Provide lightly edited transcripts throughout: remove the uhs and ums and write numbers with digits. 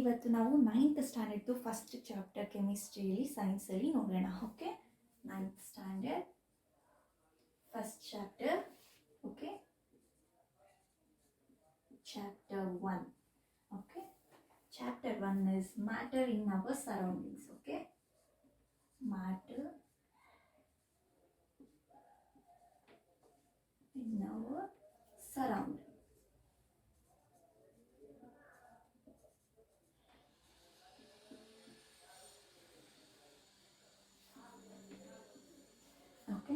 ಇವತ್ತು ನಾವು 9th ಸ್ಟ್ಯಾಂಡರ್ಡ್ದು first chapter ಕೆಮಿಸ್ಟ್ರಿಯಲ್ಲಿ ಸೈನ್ಸಲ್ಲಿ ನೋಡೋಣ. Okay, 9th standard first chapter. Okay, chapter 1. Okay, chapter 1 is matter in our surroundings. Okay, matter in our surroundings. Okay,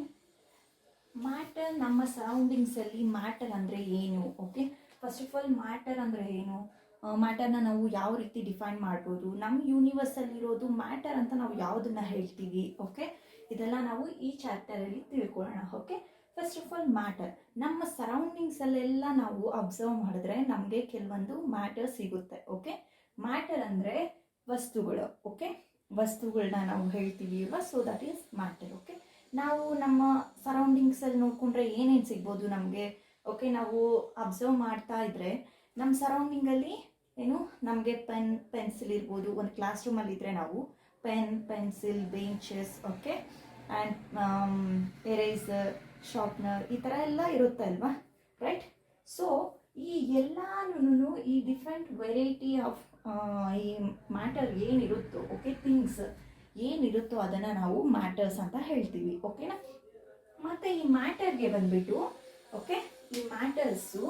matter ನಮ್ಮ ಸರೌಂಡಿಂಗ್ಸಲ್ಲಿ matter ಅಂದರೆ ಏನು? Okay, first of all matter ಅಂದರೆ ಏನು, ಮ್ಯಾಟರ್ನ ನಾವು ಯಾವ ರೀತಿ ಡಿಫೈನ್ ಮಾಡ್ಬೋದು, ನಮ್ಮ ಯೂನಿವರ್ಸಲ್ಲಿರೋದು ಮ್ಯಾಟರ್ ಅಂತ ನಾವು ಯಾವುದನ್ನು ಹೇಳ್ತೀವಿ. ಓಕೆ, ಇದೆಲ್ಲ ನಾವು ಈ ಚಾಪ್ಟರಲ್ಲಿ ತಿಳ್ಕೊಳ್ಳೋಣ. Okay, first of all matter ನಮ್ಮ ಸರೌಂಡಿಂಗ್ಸಲ್ಲೆಲ್ಲ ನಾವು ಅಬ್ಸರ್ವ್ ಮಾಡಿದ್ರೆ ನಮಗೆ ಕೆಲವೊಂದು ಮ್ಯಾಟರ್ ಸಿಗುತ್ತೆ. ಓಕೆ, ಮ್ಯಾಟರ್ ಅಂದರೆ ವಸ್ತುಗಳು. ಓಕೆ, ವಸ್ತುಗಳನ್ನ ನಾವು ಹೇಳ್ತೀವಿ ಅಲ್ವಾ, so that is matter. Okay, ನಾವು ನಮ್ಮ ಸರೌಂಡಿಂಗ್ಸಲ್ಲಿ ನೋಡಿಕೊಂಡ್ರೆ ಏನೇನು ಸಿಗ್ಬೋದು ನಮಗೆ. ಓಕೆ, ನಾವು ಅಬ್ಸರ್ವ್ ಮಾಡ್ತಾ ಇದ್ದರೆ ನಮ್ಮ ಸರೌಂಡಿಂಗಲ್ಲಿ ಏನು ನಮಗೆ ಪೆನ್ಸಿಲ್ ಇರ್ಬೋದು. ಒಂದು ಕ್ಲಾಸ್ ರೂಮಲ್ಲಿ ಇದ್ದರೆ ನಾವು pencil, benches, okay, and eraser, sharpener, ಈ ಥರ ಎಲ್ಲ ಇರುತ್ತೆ ಅಲ್ವಾ, ರೈಟ್? ಸೊ ಈ ಎಲ್ಲನೂ ಈ ಡಿಫ್ರೆಂಟ್ ವೆರೈಟಿ ಆಫ್ ಈ ಮ್ಯಾಟರ್ ಏನಿರುತ್ತೋ, ಓಕೆ, ಥಿಂಗ್ಸ್ ಏನಿರುತ್ತೋ ಅದನ್ನು ನಾವು ಮ್ಯಾಟರ್ಸ್ ಅಂತ ಹೇಳ್ತೀವಿ. ಓಕೆನಾ? ಮತ್ತು ಈ ಮ್ಯಾಟರ್ಗೆ ಬಂದುಬಿಟ್ಟು, ಓಕೆ, ಈ ಮ್ಯಾಟರ್ಸು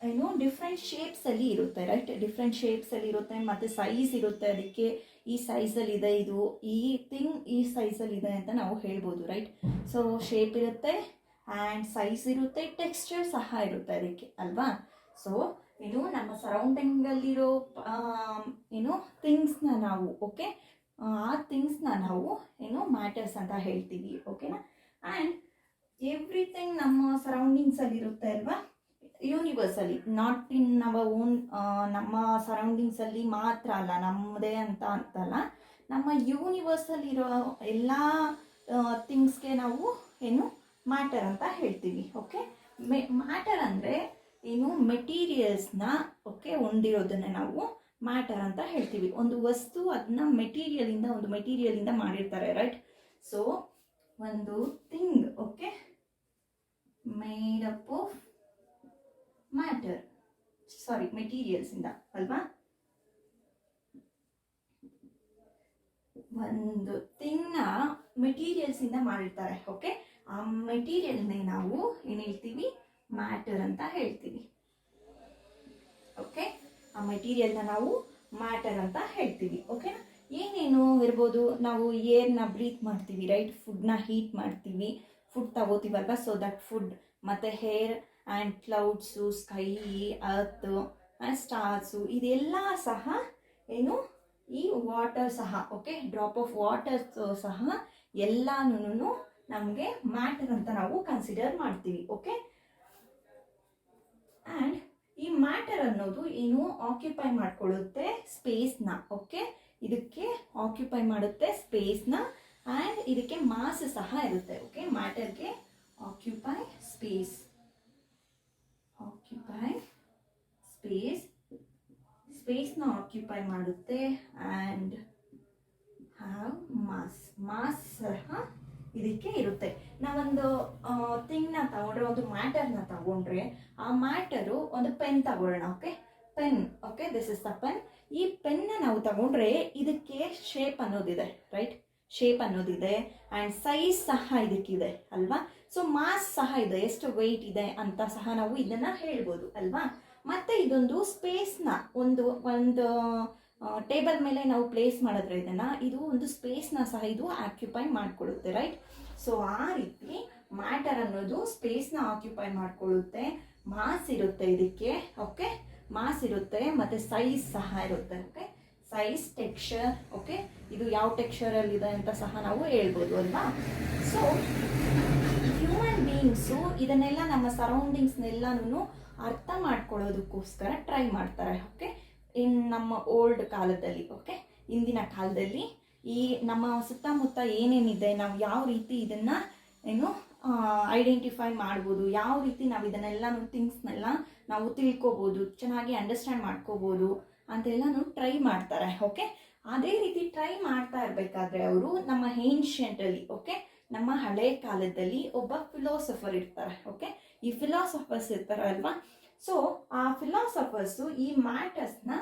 ಏನು ಡಿಫ್ರೆಂಟ್ ಶೇಪ್ಸಲ್ಲಿ ಇರುತ್ತೆ, ರೈಟ್? ಡಿಫ್ರೆಂಟ್ ಶೇಪ್ಸಲ್ಲಿ ಇರುತ್ತೆ ಮತ್ತು ಸೈಜ್ ಇರುತ್ತೆ. ಅದಕ್ಕೆ ಈ ಸೈಜಲ್ಲಿದೆ, ಇದು ಈ ಥಿಂಗ್ ಈ ಸೈಜಲ್ಲಿದೆ ಅಂತ ನಾವು ಹೇಳ್ಬೋದು, ರೈಟ್? ಸೊ ಶೇಪ್ ಇರುತ್ತೆ ಆ್ಯಂಡ್ ಸೈಜ್ ಇರುತ್ತೆ, ಟೆಕ್ಸ್ಚರ್ ಸಹ ಇರುತ್ತೆ ಅದಕ್ಕೆ, ಅಲ್ವಾ? ಸೊ ಇದು ನಮ್ಮ ಸರೌಂಡಿಂಗಲ್ಲಿರೋ ಏನು ಥಿಂಗ್ಸ್ನ ನಾವು, ಓಕೆ, ಆ ಥಿಂಗ್ಸ್ನ ನಾವು ಏನು ಮ್ಯಾಟರ್ಸ್ ಅಂತ ಹೇಳ್ತೀವಿ. ಓಕೆನಾ? ಆ್ಯಂಡ್ ಎವ್ರಿಥಿಂಗ್ ನಮ್ಮ ಸರೌಂಡಿಂಗ್ಸಲ್ಲಿರುತ್ತೆ ಅಲ್ವಾ, ಯೂನಿವರ್ಸಲ್ಲಿ, ನಾಟ್ ಇನ್ ಅವರ್ ಓನ್, ನಮ್ಮ ಸರೌಂಡಿಂಗ್ಸಲ್ಲಿ ಮಾತ್ರ ಅಲ್ಲ, ನಮ್ಮದೇ ಅಂತ ಅಂತಲ್ಲ, ನಮ್ಮ ಯೂನಿವರ್ಸಲ್ಲಿರೋ ಎಲ್ಲ ಥಿಂಗ್ಸ್ಗೆ ನಾವು ಏನು ಮ್ಯಾಟರ್ ಅಂತ ಹೇಳ್ತೀವಿ. ಓಕೆ, ಮ್ಯಾಟರ್ ಅಂದರೆ ಏನು ಮೆಟೀರಿಯಲ್ಸ್ನ, ಓಕೆ, ಹೊಂದಿರೋದನ್ನು ನಾವು ಮ್ಯಾಟರ್ ಅಂತ ಹೇಳ್ತೀವಿ. ಒಂದು ವಸ್ತು ಅದನ್ನ ಒಂದು ಮೆಟೀರಿಯಲಿಂದ ಮಾಡಿರ್ತಾರೆ, ರೈಟ್? ಸೊ ಒಂದು thing, okay, made up of matter, sorry ಮೆಟೀರಿಯಲ್ಸಿಂದ ಅಲ್ವಾ? ಒಂದು ಥಿಂಗ್ನ ಮೆಟೀರಿಯಲ್ಸಿಂದ ಮಾಡಿರ್ತಾರೆ. ಓಕೆ, ಆ ಮೆಟೀರಿಯಲ್ನೇ ನಾವು ಏನು ಹೇಳ್ತೀವಿ? ಮ್ಯಾಟರ್ ಅಂತ ಹೇಳ್ತೀವಿ. ಓಕೆ, ಆ ಮೆಟೀರಿಯಲ್ನ ನಾವು ಮ್ಯಾಟರ್ ಅಂತ ಹೇಳ್ತೀವಿ. ಓಕೆನಾ? ಏನೇನು ಇರ್ಬೋದು? ನಾವು ಏರ್ನ ಬ್ರೀತ್ ಮಾಡ್ತೀವಿ, ರೈಟ್? ಫುಡ್ನ ಹೀಟ್ ಮಾಡ್ತೀವಿ, ಫುಡ್ ತಗೋತೀವಲ್ವ, ಸೊ ದಟ್ ಫುಡ್, ಮತ್ತು air and clouds, sky, earth and stars, ಇದೆಲ್ಲ ಸಹ ಏನು ಈ ವಾಟರ್ ಸಹ, ಓಕೆ, ಡ್ರಾಪ್ ಆಫ್ ವಾಟರ್ ಸಹ ಎಲ್ಲನೂ ನಮಗೆ ಮ್ಯಾಟರ್ ಅಂತ ನಾವು ಕನ್ಸಿಡರ್ ಮಾಡ್ತೀವಿ. ಓಕೆ, ಆ್ಯಂಡ್ ಈ ಮ್ಯಾಟರ್ ಅನ್ನೋದು ಏನು ಆಕ್ಯುಪೈ ಮಾಡ್ಕೊಳ್ಳುತ್ತೆ ಸ್ಪೇಸ್ನ. ಓಕೆ, ಇದಕ್ಕೆ ಆಕ್ಯುಪೈ ಮಾಡುತ್ತೆ ಸ್ಪೇಸ್ನ ಆ್ಯಂಡ್ ಇದಕ್ಕೆ ಮಾಸ್ ಸಹ ಇರುತ್ತೆ. ಓಕೆ, ಮ್ಯಾಟರ್ಗೆ ಆಕ್ಯುಪೈ ಸ್ಪೇಸ್ನ ಆಕ್ಯುಪೈ ಮಾಡುತ್ತೆ ಆ್ಯಂಡ್ ಹ್ಯಾವ್ ಮಾಸ್ ಸಹ ಇದಕ್ಕೆ ಇರುತ್ತೆ. ನಾವೊಂದು ಥಿಂಗ್ನ ತಗೊಂಡ್ರೆ, ಒಂದು ಮ್ಯಾಟರ್ನ ತಗೊಂಡ್ರೆ, ಆ ಮ್ಯಾಟರು ಒಂದು ಪೆನ್ ತಗೊಳ್ಳೋಣ. Okay, pen, okay, this is the pen. ಈ ಪೆನ್ನ ನಾವು ತಗೊಂಡ್ರೆ ಇದಕ್ಕೆ ಶೇಪ್ ಅನ್ನೋದಿದೆ, ರೈಟ್? ಶೇಪ್ ಅನ್ನೋದಿದೆ ಆ್ಯಂಡ್ ಸೈಜ್ ಸಹ ಇದಕ್ಕಿದೆ ಅಲ್ವಾ? ಸೊ ಮಾಸ್ ಸಹ ಇದೆ, ಎಷ್ಟು ವೆಯ್ಟ್ ಇದೆ ಅಂತ ಸಹ ನಾವು ಇದನ್ನು ಹೇಳ್ಬೋದು ಅಲ್ವಾ? ಮತ್ತು ಇದೊಂದು ಸ್ಪೇಸ್ನ ಒಂದು ಟೇಬಲ್ ಮೇಲೆ ನಾವು ಪ್ಲೇಸ್ ಮಾಡಿದ್ರೆ ಇದು ಒಂದು ಸ್ಪೇಸ್ನ ಸಹ ಇದು ಆಕ್ಯುಪೈ ಮಾಡಿಕೊಳ್ಳುತ್ತೆ, ರೈಟ್? ಸೊ ಆ ರೀತಿ ಮ್ಯಾಟರ್ ಅನ್ನೋದು ಸ್ಪೇಸ್ನ ಆಕ್ಯುಪೈ ಮಾಡಿಕೊಳ್ಳುತ್ತೆ, ಮಾಸ್ ಇರುತ್ತೆ ಇದಕ್ಕೆ, ಓಕೆ, ಮಾಸ್ ಇರುತ್ತೆ ಮತ್ತು ಸೈಜ್ ಸಹ ಇರುತ್ತೆ. ಓಕೆ, ಸೈಜ್, ಟೆಕ್ಸ್ಚರ್, ಓಕೆ, ಇದು ಯಾವ ಟೆಕ್ಸ್ಚರಲ್ಲಿದೆ ಅಂತ ಸಹ ನಾವು ಹೇಳ್ಬೋದು ಅಲ್ವಾ? ಸೊ ಹ್ಯೂಮನ್ ಬೀಯಿಂಗ್ಸು ಇದನ್ನೆಲ್ಲ ನಮ್ಮ ಸರೌಂಡಿಂಗ್ಸ್ನೆಲ್ಲನೂ ಅರ್ಥ ಮಾಡ್ಕೊಳ್ಳೋದಕ್ಕೋಸ್ಕರ ಟ್ರೈ ಮಾಡ್ತಾರೆ. ಓಕೆ, ನಮ್ಮ ಓಲ್ಡ್ ಕಾಲದಲ್ಲಿ, ಓಕೆ, ಇಂದಿನ ಕಾಲದಲ್ಲಿ ಈ ನಮ್ಮ ಸುತ್ತಮುತ್ತ ಏನೇನಿದೆ, ನಾವು ಯಾವ ರೀತಿ ಇದನ್ನು ಏನು ಐಡೆಂಟಿಫೈ ಮಾಡ್ಬೋದು, ಯಾವ ರೀತಿ ನಾವು ಇದನ್ನೆಲ್ಲ ಥಿಂಗ್ಸ್ನೆಲ್ಲ ನಾವು ತಿಳ್ಕೊಬೋದು, ಚೆನ್ನಾಗಿ ಅಂಡರ್ಸ್ಟ್ಯಾಂಡ್ ಮಾಡ್ಕೋಬೋದು ಅಂತೆಲ್ಲನೂ ಟ್ರೈ ಮಾಡ್ತಾರೆ. ಓಕೆ, ಅದೇ ರೀತಿ ಟ್ರೈ ಮಾಡ್ತಾ ಇರಬೇಕಾದ್ರೆ ಅವರು ನಮ್ಮ ಏನ್ಷಿಯಂಟಲ್ಲಿ, ಓಕೆ, ನಮ್ಮ ಹಳೆ ಕಾಲದಲ್ಲಿ ಒಬ್ಬ ಫಿಲಾಸಫರ್ ಇರ್ತಾರೆ. ಓಕೆ, ಈ ಫಿಲಾಸಫರ್ಸ್ ಇರ್ತಾರಲ್ವಾ, ಸೊ ಆ ಫಿಲಾಸಫರ್ಸು ಈ ಮ್ಯಾಟರ್ಸ್ನ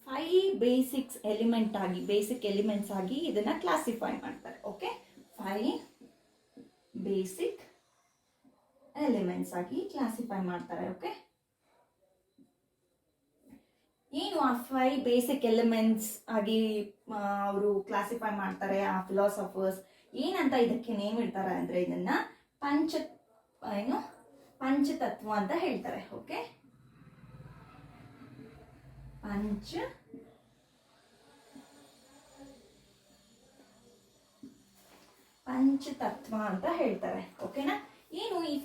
5 ಬೇಸಿಕ್ ಎಲಿಮೆಂಟ್ಸ್ ಆಗಿ ಇದನ್ನ ಕ್ಲಾಸಿಫೈ ಮಾಡ್ತಾರೆ. ಓಕೆ, 5 ಬೇಸಿಕ್ ಎಲಿಮೆಂಟ್ಸ್ ಆಗಿ ಕ್ಲಾಸಿಫೈ ಮಾಡ್ತಾರೆ. ಓಕೆ, ಏನು ಆ 5 ಬೇಸಿಕ್ ಎಲಿಮೆಂಟ್ಸ್ ಆಗಿ ಅವರು ಕ್ಲಾಸಿಫೈ ಮಾಡ್ತಾರೆ ಆ ಫಿಲಾಸಫರ್ಸ್ ಏನಂತ ಇದಕ್ಕೆ ನೇಮ್ ಇಡ್ತಾರೆ ಅಂದ್ರೆ ಇದನ್ನ ಪಂಚತತ್ವ ಅಂತ ಹೇಳ್ತಾರೆ. ಓಕೆ, ಪಂಚತತ್ವ ಅಂತ ಹೇಳ್ತಾರೆ. ಓಕೆನಾ, ಏನು ಈ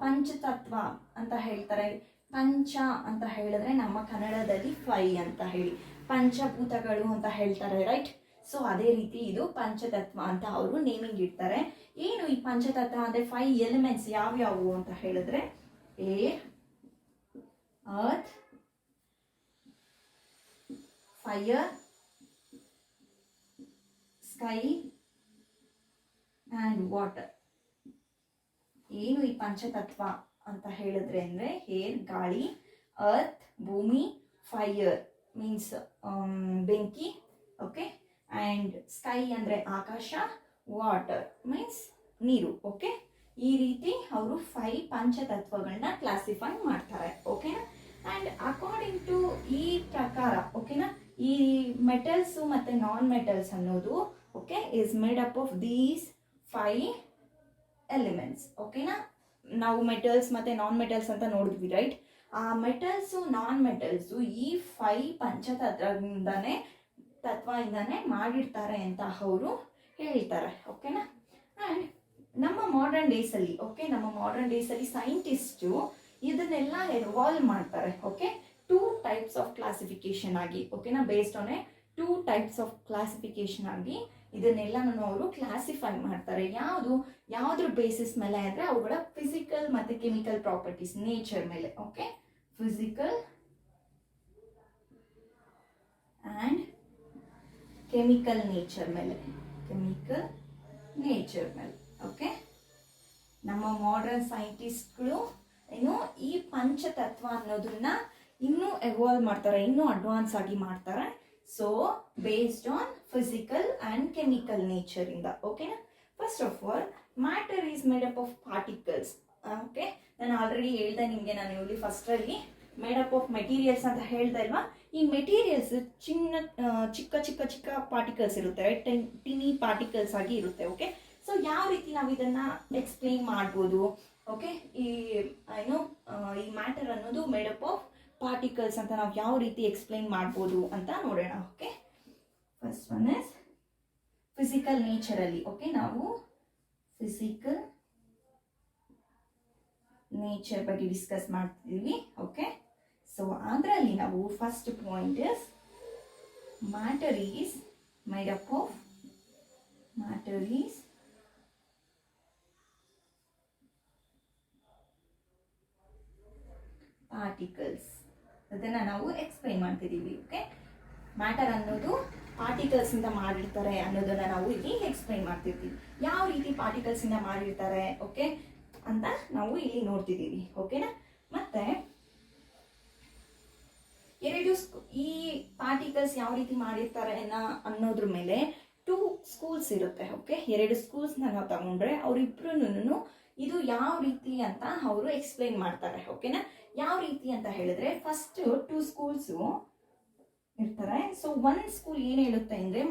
ಪಂಚತತ್ವ ಅಂತ ಹೇಳ್ತಾರೆ? ಪಂಚ ಅಂತ ಹೇಳಿದ್ರೆ ನಮ್ಮ ಕನ್ನಡದಲ್ಲಿ 5 ಅಂತ ಹೇಳಿ, ಪಂಚಭೂತಗಳು ಅಂತ ಹೇಳ್ತಾರೆ, ರೈಟ್? ಸೊ ಅದೇ ರೀತಿ ಇದು ಪಂಚತತ್ವ ಅಂತ ಅವರು ನೇಮಿಂಗ್ ಇಡ್ತಾರೆ. ಏನು ಈ ಪಂಚತತ್ವ ಅಂದ್ರೆ 5 ಎಲಿಮೆಂಟ್ಸ್ ಯಾವ್ಯಾವು ಅಂತ ಹೇಳಿದ್ರೆ air, earth, fire, sky and water. ಏನು ಈ ಪಂಚತತ್ವ ಅಂತ ಹೇಳಿದ್ರೆ ಅಂದ್ರೆ ಏರ್ ಗಾಳಿ, ಅರ್ತ್ ಭೂಮಿ, ಫೈರ್ ಮೀನ್ಸ್ ಬೆಂಕಿ, ಓಕೆ, ಆ್ಯಂಡ್ ಸ್ಕೈ ಅಂದರೆ ಆಕಾಶ, ವಾಟರ್ ಮೀನ್ಸ್ ನೀರು. ಓಕೆ, ಈ ರೀತಿ ಅವರು 5 ಪಂಚತತ್ವಗಳನ್ನ ಕ್ಲಾಸಿಫೈ ಮಾಡ್ತಾರೆ. ಓಕೆನಾ, ಆ್ಯಂಡ್ ಅಕಾರ್ಡಿಂಗ್ ಟು ಈ ಪ್ರಕಾರ, ಓಕೆನಾ, ಈ ಮೆಟಲ್ಸ್ ಮತ್ತು ನಾನ್ ಮೆಟಲ್ಸ್ ಅನ್ನೋದು, okay, is made up of these 5 elements. ಓಕೆನಾ, ನಾವು ಮೆಟಲ್ಸ್ ಮತ್ತು ನಾನ್ ಮೆಟಲ್ಸ್ ಅಂತ ನೋಡಿದ್ವಿ, ರೈಟ್? ಆ ಮೆಟಲ್ಸು ನಾನ್ ಮೆಟಲ್ಸು ಈ 5 ಪಂಚತತ್ವದಿಂದನೇ ಮಾಡಿರ್ತಾರೆ ಅಂತ ಅವರು ಹೇಳ್ತಾರೆ. ಓಕೆನಾ, ಆ್ಯಂಡ್ ನಮ್ಮ ಮಾಡರ್ನ್ ಡೇಸಲ್ಲಿ, ಓಕೆ, ನಮ್ಮ ಮಾಡರ್ನ್ ಡೇಸಲ್ಲಿ ಸೈಂಟಿಸ್ಟು ಇದನ್ನೆಲ್ಲ ಎವಾಲ್ವ್ ಮಾಡ್ತಾರೆ. ಓಕೆ, 2 ಟೈಪ್ಸ್ ಆಫ್ ಕ್ಲಾಸಿಫಿಕೇಶನ್ ಆಗಿ, ಓಕೆನಾ, based on 2 types of classification ಆಗಿ ಇದನ್ನೆಲ್ಲನೂ ಅವರು ಕ್ಲಾಸಿಫೈ ಮಾಡ್ತಾರೆ. ಯಾವುದ್ರ ಬೇಸಿಸ್ ಮೇಲೆ ಅಂದರೆ ಅವುಗಳ ಫಿಸಿಕಲ್ ಮತ್ತು ಕೆಮಿಕಲ್ ಪ್ರಾಪರ್ಟೀಸ್, ನೇಚರ್ ಮೇಲೆ. Okay, physical and chemical nature ಮೇಲೆ. ಓಕೆ, ನಮ್ಮ ಮಾಡರ್ನ್ ಸೈಂಟಿಸ್ಟ್ಗಳು ಏನು ಈ ಪಂಚತತ್ವ ಅನ್ನೋದನ್ನ ಇನ್ನೂ ಎವಾಲ್ವ್ ಮಾಡ್ತಾರೆ, ಇನ್ನೂ ಅಡ್ವಾನ್ಸ್ ಆಗಿ ಮಾಡ್ತಾರೆ. So based on physical and chemical ನೇಚರಿಂದ. ಓಕೆನಾ, first of all matter is made up of particles. Okay, ನಾನು ಆಲ್ರೆಡಿ ಹೇಳ್ದೆ ನಿಮಗೆ, ನಾನು ಇಲ್ಲಿ ಫಸ್ಟಲ್ಲಿ ಮೇಡ್ ಅಪ್ ಆಫ್ ಮೆಟೀರಿಯಲ್ಸ್ ಅಂತ ಹೇಳ್ದೆ ಅಲ್ವಾ? ಈ ಮೆಟೀರಿಯಲ್ಸ್ ಚಿಕ್ಕ ಚಿಕ್ಕ ಚಿಕ್ಕ ಪಾರ್ಟಿಕಲ್ಸ್ ಇರುತ್ತೆ, ರೈಟ್? ಟಿನಿ ಪಾರ್ಟಿಕಲ್ಸ್ ಆಗಿ ಇರುತ್ತೆ. ಓಕೆ, ಸೊ ಯಾವ ರೀತಿ ನಾವು ಇದನ್ನ ಎಕ್ಸ್ಪ್ಲೇನ್ ಮಾಡ್ಬೋದು? ಓಕೆ, ಈ ಮ್ಯಾಟರ್ ಅನ್ನೋದು ಮೇಡ್ ಅಪ್ ಆಫ್ ಪಾರ್ಟಿಕಲ್ಸ್ ಅಂತ ನಾವು ಯಾವ ರೀತಿ ಎಕ್ಸ್ಪ್ಲೇನ್ ಮಾಡ್ಬೋದು ಅಂತ ನೋಡೋಣ. Okay, first one is physical ನೇಚರಲ್ಲಿ. ಓಕೆ, ನಾವು ಫಿಸಿಕಲ್ ನೇಚರ್ ಬಗ್ಗೆ ಡಿಸ್ಕಸ್ ಮಾಡ್ತಿದ್ದೀವಿ. ಓಕೆ, ಸೊ ಅದರಲ್ಲಿ ನಾವು first point is matter is made up of particles. ಅದನ್ನು ನಾವು ಎಕ್ಸ್ಪ್ಲೈನ್ ಮಾಡ್ತಿದ್ದೀವಿ. ಓಕೆ, ಮ್ಯಾಟರ್ ಅನ್ನೋದು ಪಾರ್ಟಿಕಲ್ಸ್ ಇಂದ ಮಾಡಿರ್ತಾರೆ ಅನ್ನೋದನ್ನ ನಾವು ಇಲ್ಲಿ ಎಕ್ಸ್ಪ್ಲೈನ್ ಮಾಡ್ತಿರ್ತೀವಿ. ಯಾವ ರೀತಿ ಪಾರ್ಟಿಕಲ್ಸ್ ಇಂದ ಮಾಡಿರ್ತಾರೆ, ಓಕೆ, ಅಂತ ನಾವು ಇಲ್ಲಿ ನೋಡ್ತಿದ್ದೀವಿ. ಓಕೆನಾ, ಮತ್ತೆ ಈ ಪಾರ್ಟಿಕಲ್ಸ್ ಯಾವ ರೀತಿ ಮಾಡಿರ್ತಾರೆ ಅನ್ನೋದ್ರ ಮೇಲೆ 2 ಸ್ಕೂಲ್ಸ್ ಇರುತ್ತೆ. ಓಕೆ, 2 ಸ್ಕೂಲ್ಸ್ನ ನಾವು ತಗೊಂಡ್ರೆ ಅವರಿಬ್ರು ಇದು ಯಾವ ರೀತಿ ಅಂತ ಅವರು ಎಕ್ಸ್ಪ್ಲೈನ್ ಮಾಡ್ತಾರೆ. ಓಕೆನಾ, ಯಾವ ರೀತಿ ಅಂತ ಹೇಳಿದ್ರೆ ಫಸ್ಟ್ 2 ಸ್ಕೂಲ್ಸು ಇರ್ತಾರೆ. ಸೊ 1 ಸ್ಕೂಲ್ ಏನು ಹೇಳುತ್ತೆ ಅಂದರೆ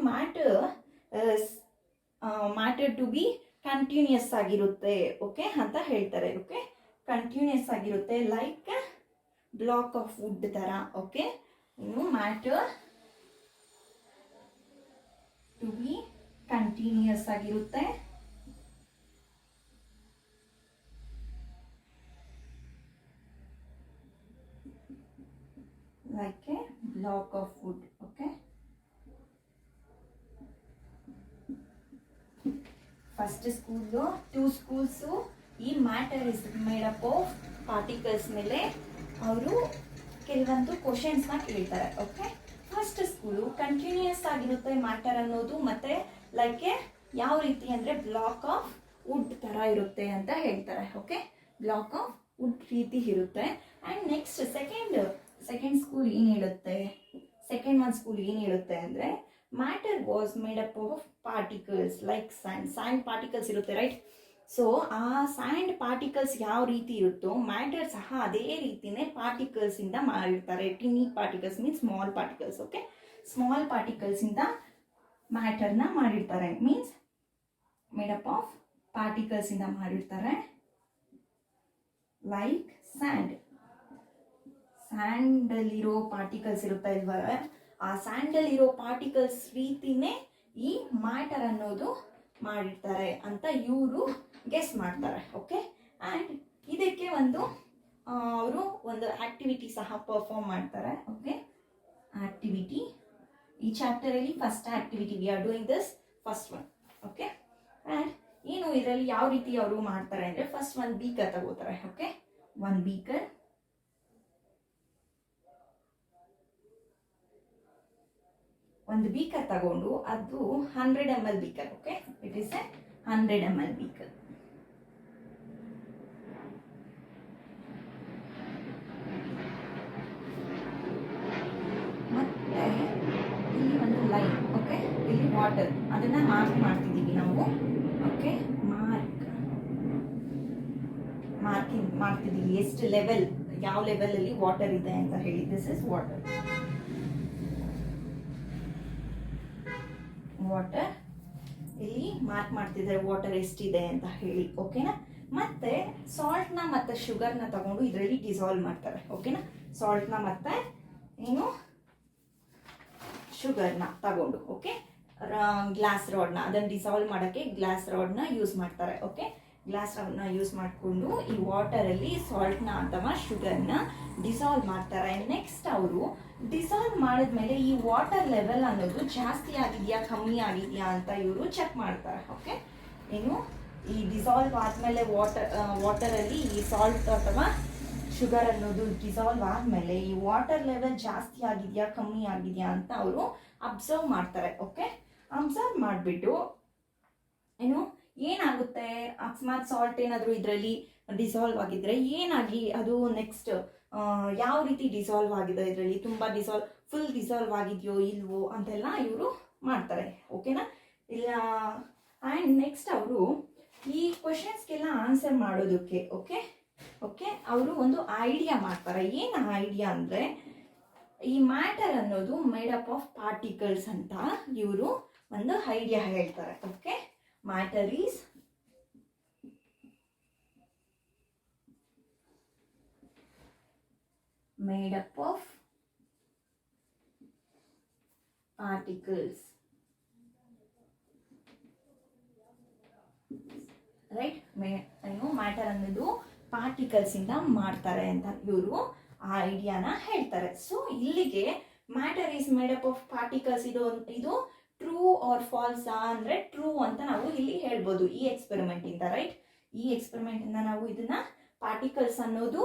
ಮ್ಯಾಟರ್ ಟು ಬಿ ಕಂಟಿನ್ಯೂಯಸ್ ಆಗಿರುತ್ತೆ, ಓಕೆ ಅಂತ ಹೇಳ್ತಾರೆ. ಓಕೆ, ಕಂಟಿನ್ಯೂಯಸ್ ಆಗಿರುತ್ತೆ ಲೈಕ್ ಬ್ಲಾಕ್ ಆಫ್ ವುಡ್ ಥರ. ಓಕೆ, ಇನ್ನು ಮ್ಯಾಟರ್ ಟು ಬಿ ಕಂಟಿನ್ಯೂಯಸ್ ಆಗಿರುತ್ತೆ like a block of wood. Okay, first school 2 schools ಈ matter is made up of particles ಮೇಲೆ ಅವರು ಕೆಲವೊಂದು ಕ್ವಶನ್ಸ್ನ ಕೇಳ್ತಾರೆ. ಓಕೆ, ಫಸ್ಟ್ ಸ್ಕೂಲು ಕಂಟಿನ್ಯೂಯಸ್ ಆಗಿರುತ್ತೆ ಮ್ಯಾಟರ್ ಅನ್ನೋದು, ಮತ್ತೆ ಲೈಕ್ ಯಾವ ರೀತಿ ಅಂದರೆ ಬ್ಲಾಕ್ ಆಫ್ ವುಡ್ ಥರ ಇರುತ್ತೆ ಅಂತ ಹೇಳ್ತಾರೆ. ಓಕೆ, ಬ್ಲಾಕ್ ಆಫ್ ವುಡ್ ರೀತಿ ಇರುತ್ತೆ. ಆ್ಯಂಡ್ ನೆಕ್ಸ್ಟ್ ಸೆಕೆಂಡ್ ಸ್ಕೂಲ್ ಏನು ಹೇಳುತ್ತೆ, ಸೆಕೆಂಡ್ ಒನ್ ಸ್ಕೂಲ್ ಏನು ಹೇಳುತ್ತೆ ಅಂದರೆ matter was made up of particles like sand particles ಇರುತ್ತೆ, ರೈಟ್? ಸೊ ಆ ಸ್ಯಾಂಡ್ ಪಾರ್ಟಿಕಲ್ಸ್ ಯಾವ ರೀತಿ ಇರುತ್ತೋ ಮ್ಯಾಟರ್ ಸಹ ಅದೇ ರೀತಿನೇ ಪಾರ್ಟಿಕಲ್ಸಿಂದ ಮಾಡಿರ್ತಾರೆ. Tiny particles means small particles. Okay, small ಪಾರ್ಟಿಕಲ್ಸಿಂದ ಮ್ಯಾಟರ್ನ ಮಾಡಿರ್ತಾರೆ, ಮೀನ್ಸ್ ಮೇಡಪ್ ಆಫ್ ಪಾರ್ಟಿಕಲ್ಸಿಂದ ಮಾಡಿರ್ತಾರೆ. ಲೈಕ್ ಸ್ಯಾಂಡಲ್ಲಿರೋ ಪಾರ್ಟಿಕಲ್ಸ್ ಇರುತ್ತೆ ಇಲ್ವ, ಆ ಸ್ಯಾಂಡಲ್ಲಿರೋ ಪಾರ್ಟಿಕಲ್ಸ್ ರೀತಿನೇ ಈ ಮ್ಯಾಟರ್ ಅನ್ನೋದು ಮಾಡಿರ್ತಾರೆ ಅಂತ ಇವರು ಗೆಸ್ ಮಾಡ್ತಾರೆ. ಓಕೆ, ಆ್ಯಂಡ್ ಇದಕ್ಕೆ ಅವರು ಒಂದು ಆಕ್ಟಿವಿಟಿ ಸಹ ಪರ್ಫಾರ್ಮ್ ಮಾಡ್ತಾರೆ. ಓಕೆ, ಆಕ್ಟಿವಿಟಿ ಈ ಚಾಪ್ಟರಲ್ಲಿ first activity we are doing this first one. Okay, and ಏನು ಇದರಲ್ಲಿ ಯಾವ ರೀತಿ ಅವರು ಮಾಡ್ತಾರೆ ಅಂದರೆ ಫಸ್ಟ್ ಒಂದು ಬೀಕರ್ ತಗೋತಾರೆ. ಓಕೆ, ಒಂದು ಬೀಕರ್ ತಗೊಂಡು ಅದು 100 ml beaker. Okay, it is A 100 ml beaker. ಮತ್ತೆ ಇಲ್ಲಿ ಒಂದು ಲೈನ್. ಓಕೆ, ಇಲ್ಲಿ ವಾಟರ್ ಅದನ್ನ ಮಾರ್ಕ್ ಮಾಡ್ತಿದ್ದೀವಿ ನಾವು. ಓಕೆ, ಮಾರ್ಕಿಂಗ್ ಮಾಡ್ತಿದ್ದೀವಿ ಎಷ್ಟು ಲೆವೆಲ್, ಯಾವ ಲೆವೆಲಲ್ಲಿ ವಾಟರ್ ಇದೆ ಅಂತ ಹೇಳಿ. This is water. ಇಲ್ಲಿ ಮಾರ್ಕ್ ಮಾಡ್ತಿದ್ದಾರೆ ವಾಟರ್ ಎಷ್ಟಿದೆ ಅಂತ ಹೇಳಿ. ಓಕೆನಾ, ಮತ್ತೆ ಸಾಲ್ಟ್ನ ಮತ್ತೆ ಶುಗರ್ನ ತಗೊಂಡು ಇದರಲ್ಲಿ ಡಿಸಾಲ್ವ್ ಮಾಡ್ತಾರೆ. ಓಕೆನಾ, ಸಾಲ್ಟ್ನ ಮತ್ತೆ ಏನು ಶುಗರ್ನ ತಗೊಂಡು, ಓಕೆ, ಗ್ಲಾಸ್ ರಾಡ್ನ ಅದನ್ನು ಡಿಸಾಲ್ವ್ ಮಾಡೋಕ್ಕೆ ಗ್ಲಾಸ್ ರಾಡ್ನ ಯೂಸ್ ಮಾಡ್ತಾರೆ. ಓಕೆ, ಗ್ಲಾಸ್ ರಾಡ್ನ ಯೂಸ್ ಮಾಡಿಕೊಂಡು ಈ ವಾಟರಲ್ಲಿ ಸಾಲ್ಟ್ನ ಅಥವಾ ಶುಗರ್ನ ಡಿಸಾಲ್ವ್ ಮಾಡ್ತಾರೆ. ನೆಕ್ಸ್ಟ್ ಅವರು ಡಿಸಾಲ್ವ್ ಮಾಡಿದ್ಮೇಲೆ ಈ ವಾಟರ್ ಲೆವೆಲ್ ಅನ್ನೋದು ಜಾಸ್ತಿ ಆಗಿದೆಯಾ ಕಮ್ಮಿ ಆಗಿದೆಯಾ ಅಂತ ಇವರು ಚೆಕ್ ಮಾಡ್ತಾರೆ. ಓಕೆ, ಏನು ಈ ಡಿಸಾಲ್ವ್ ಆದಮೇಲೆ ವಾಟರಲ್ಲಿ ಈ ಸಾಲ್ಟ್ ಅಥವಾ ಶುಗರ್ ಅನ್ನೋದು ಡಿಸಾಲ್ವ್ ಆದಮೇಲೆ ಈ ವಾಟರ್ ಲೆವೆಲ್ ಜಾಸ್ತಿ ಆಗಿದೆಯಾ ಕಮ್ಮಿ ಆಗಿದೆಯಾ ಅಂತ ಅವರು ಅಬ್ಸರ್ವ್ ಮಾಡ್ತಾರೆ. ಓಕೆ, ಅಬ್ಸರ್ವ್ ಮಾಡಿಬಿಟ್ಟು ಏನು ಏನಾಗುತ್ತೆ, ಅಕಸ್ಮಾತ್ ಸಾಲ್ಟ್ ಏನಾದರೂ ಇದರಲ್ಲಿ ಡಿಸಾಲ್ವ್ ಆಗಿದ್ರೆ ಏನಾಗಿ ಅದು ನೆಕ್ಸ್ಟ್ ಯಾವ ರೀತಿ ಡಿಸಾಲ್ವ್ ಆಗಿದೆ, ಇದರಲ್ಲಿ ತುಂಬ ಫುಲ್ ಡಿಸಾಲ್ವ್ ಆಗಿದೆಯೋ ಇಲ್ವೋ ಅಂತೆಲ್ಲ ಇವರು ಮಾಡ್ತಾರೆ. ಓಕೆನಾ, ಇಲ್ಲ. ಆ್ಯಂಡ್ ನೆಕ್ಸ್ಟ್ ಅವರು ಈ ಕ್ವಶನ್ಸ್ಗೆಲ್ಲ ಆನ್ಸರ್ ಮಾಡೋದಕ್ಕೆ ಓಕೆ ಅವರು ಒಂದು ಐಡಿಯಾ ಮಾಡ್ತಾರೆ. ಏನು ಐಡಿಯಾ ಅಂದರೆ ಈ ಮ್ಯಾಟರ್ ಅನ್ನೋದು ಮೇಡಪ್ ಆಫ್ ಪಾರ್ಟಿಕಲ್ಸ್ ಅಂತ ಇವರು ಒಂದು ಐಡಿಯಾ ಹೇಳ್ತಾರೆ. Okay, matter is made up of particles, right? Matter ಅನ್ನೋದು ಪಾರ್ಟಿಕಲ್ಸ್ ಇಂದ ಮಾಡ್ತಾರೆ ಅಂತ ಇವರು ಆ ಐಡಿಯಾನ ಹೇಳ್ತಾರೆ. ಸೊ ಇಲ್ಲಿಗೆ matter is made up of particles ಇದು ಟ್ರೂ ಆರ್ ಫಾಲ್ಸ್ ಅಂದ್ರೆ ಟ್ರೂ ಅಂತ ನಾವು ಇಲ್ಲಿ ಹೇಳ್ಬೋದು ಈ ಎಕ್ಸ್ಪೆರಿಮೆಂಟ್ ಇಂದ, ರೈಟ್? ಈ ಎಕ್ಸ್ಪೆರಿಮೆಂಟ್ ಇಂದ ನಾವು ಇದನ್ನ ಪಾರ್ಟಿಕಲ್ಸ್ ಅನ್ನೋದು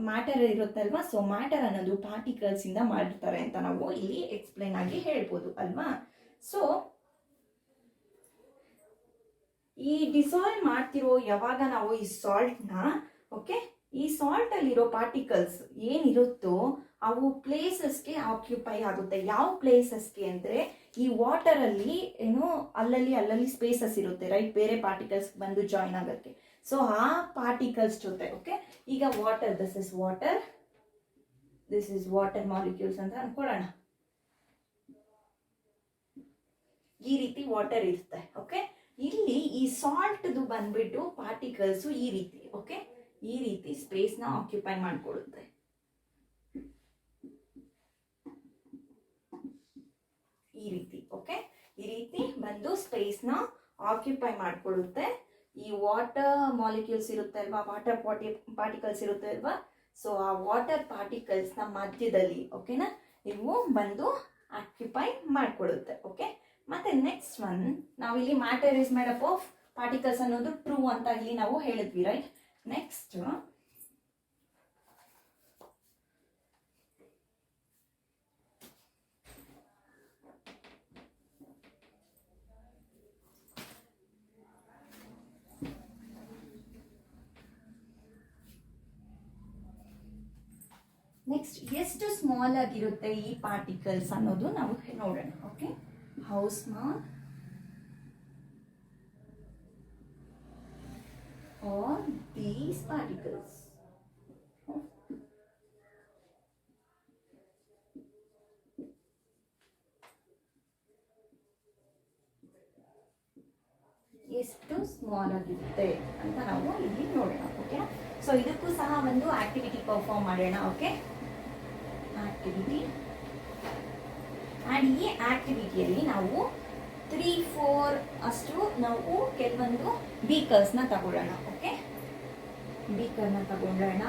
ಮ್ಯಾಟರ್ ಇರುತ್ತಲ್ವಾ, ಸೊ ಮ್ಯಾಟರ್ ಅನ್ನೋದು ಪಾರ್ಟಿಕಲ್ಸ್ ಇಂದ ಮಾಡಿರ್ತಾರೆ ಅಂತ ನಾವು ಇಲ್ಲಿ ಎಕ್ಸ್ಪ್ಲೈನ್ ಆಗಿ ಹೇಳ್ಬೋದು ಅಲ್ವಾ. ಸೊ ಈ ಡಿಸಾಲ್ವ್ ಮಾಡ್ತಿರೋ ಯಾವಾಗ ನಾವು ಈ ಸಾಲ್ಟ್ನ, ಓಕೆ, ಈ ಸಾಲ್ಟ್ ಅಲ್ಲಿರೋ ಪಾರ್ಟಿಕಲ್ಸ್ ಏನಿರುತ್ತೋ ಅವು ಪ್ಲೇಸಸ್ಗೆ ಆಕ್ಯುಪೈ ಆಗುತ್ತೆ. ಯಾವ ಪ್ಲೇಸಸ್ಗೆ ಅಂದರೆ ಈ ವಾಟರ್ ಅಲ್ಲಿ ಏನು ಅಲ್ಲಲ್ಲಿ ಸ್ಪೇಸಸ್ ಇರುತ್ತೆ, ರೈಟ್? ಬೇರೆ ಪಾರ್ಟಿಕಲ್ಸ್ ಬಂದು ಜಾಯಿನ್ ಆಗೋಕ್ಕೆ. ಸೊ ಆ ಪಾರ್ಟಿಕಲ್ಸ್ ಜೊತೆ, ಓಕೆ, ಈಗ water, this is water molecules ಅಂತ ಅನ್ಕೊಳ್ಳೋಣ. ಈ ರೀತಿ ವಾಟರ್ ಇರುತ್ತೆ. ಓಕೆ, ಇಲ್ಲಿ ಈ ಸಾಲ್ಟ್ದು ಬಂದ್ಬಿಟ್ಟು ಪಾರ್ಟಿಕಲ್ಸ್ ಈ ರೀತಿ, ಓಕೆ, ಈ ರೀತಿ ಸ್ಪೇಸ್ನ ಆಕ್ಯುಪೈ ಮಾಡ್ಕೊಳ್ಳುತ್ತೆ. ಈ ರೀತಿ, ಓಕೆ, ಈ ರೀತಿ ಬಂದು ಸ್ಪೇಸ್ನ ಆಕ್ಯುಪೈ ಮಾಡ್ಕೊಳ್ಳುತ್ತೆ. ಈ ವಾಟರ್ ಮಾಲಿಕ್ಯೂಲ್ಸ್ ಇರುತ್ತೆ ಅಲ್ವಾ, ವಾಟರ್ ಪಾರ್ಟಿಕಲ್ಸ್ ಇರುತ್ತೆ ಅಲ್ವಾ, ಸೊ ಆ ವಾಟರ್ ಪಾರ್ಟಿಕಲ್ಸ್ನ ಮಧ್ಯದಲ್ಲಿ, ಓಕೆನಾ, ಇವು ಬಂದು ಆಕ್ಯುಪೈ ಮಾಡ್ಕೊಳ್ಳುತ್ತೆ. ಓಕೆ, ಮತ್ತೆ ನೆಕ್ಸ್ಟ್ ಒನ್ ನಾವಿಲ್ಲಿ matter is made up of particles ಅನ್ನೋದು ಟ್ರೂ ಅಂತ ಇಲ್ಲಿ ನಾವು ಹೇಳಿದ್ವಿ, ರೈಟ್? ನೆಕ್ಸ್ಟ್ ಎಷ್ಟು ಸ್ಮಾಲ್ ಆಗಿರುತ್ತೆ ಈ ಪಾರ್ಟಿಕಲ್ಸ್ ಅನ್ನೋದು ನಾವು ನೋಡೋಣ. Okay, how small are these particles. ಎಷ್ಟು ಸ್ಮಾಲ್ ಆಗಿರುತ್ತೆ ಅಂತ ನಾವು ಇಲ್ಲಿ ನೋಡೋಣ. ಓಕೆ, ಸೊ ಇದಕ್ಕೂ ಸಹ ಒಂದು ಆಕ್ಟಿವಿಟಿ ಪರ್ಫಾರ್ಮ್ ಮಾಡೋಣ. Okay, activity. ಆ್ಯಂಡ್ ಈ ಆಕ್ಟಿವಿಟಿಯಲ್ಲಿ ನಾವು 3-4 ಅಷ್ಟು ನಾವು ಕೆಲವೊಂದು ಬೀಕರ್ಸ್ನ ತಗೊಳ್ಳೋಣ. ಓಕೆ, ಬೀಕರ್ನ ತಗೊಂಡೋಣ.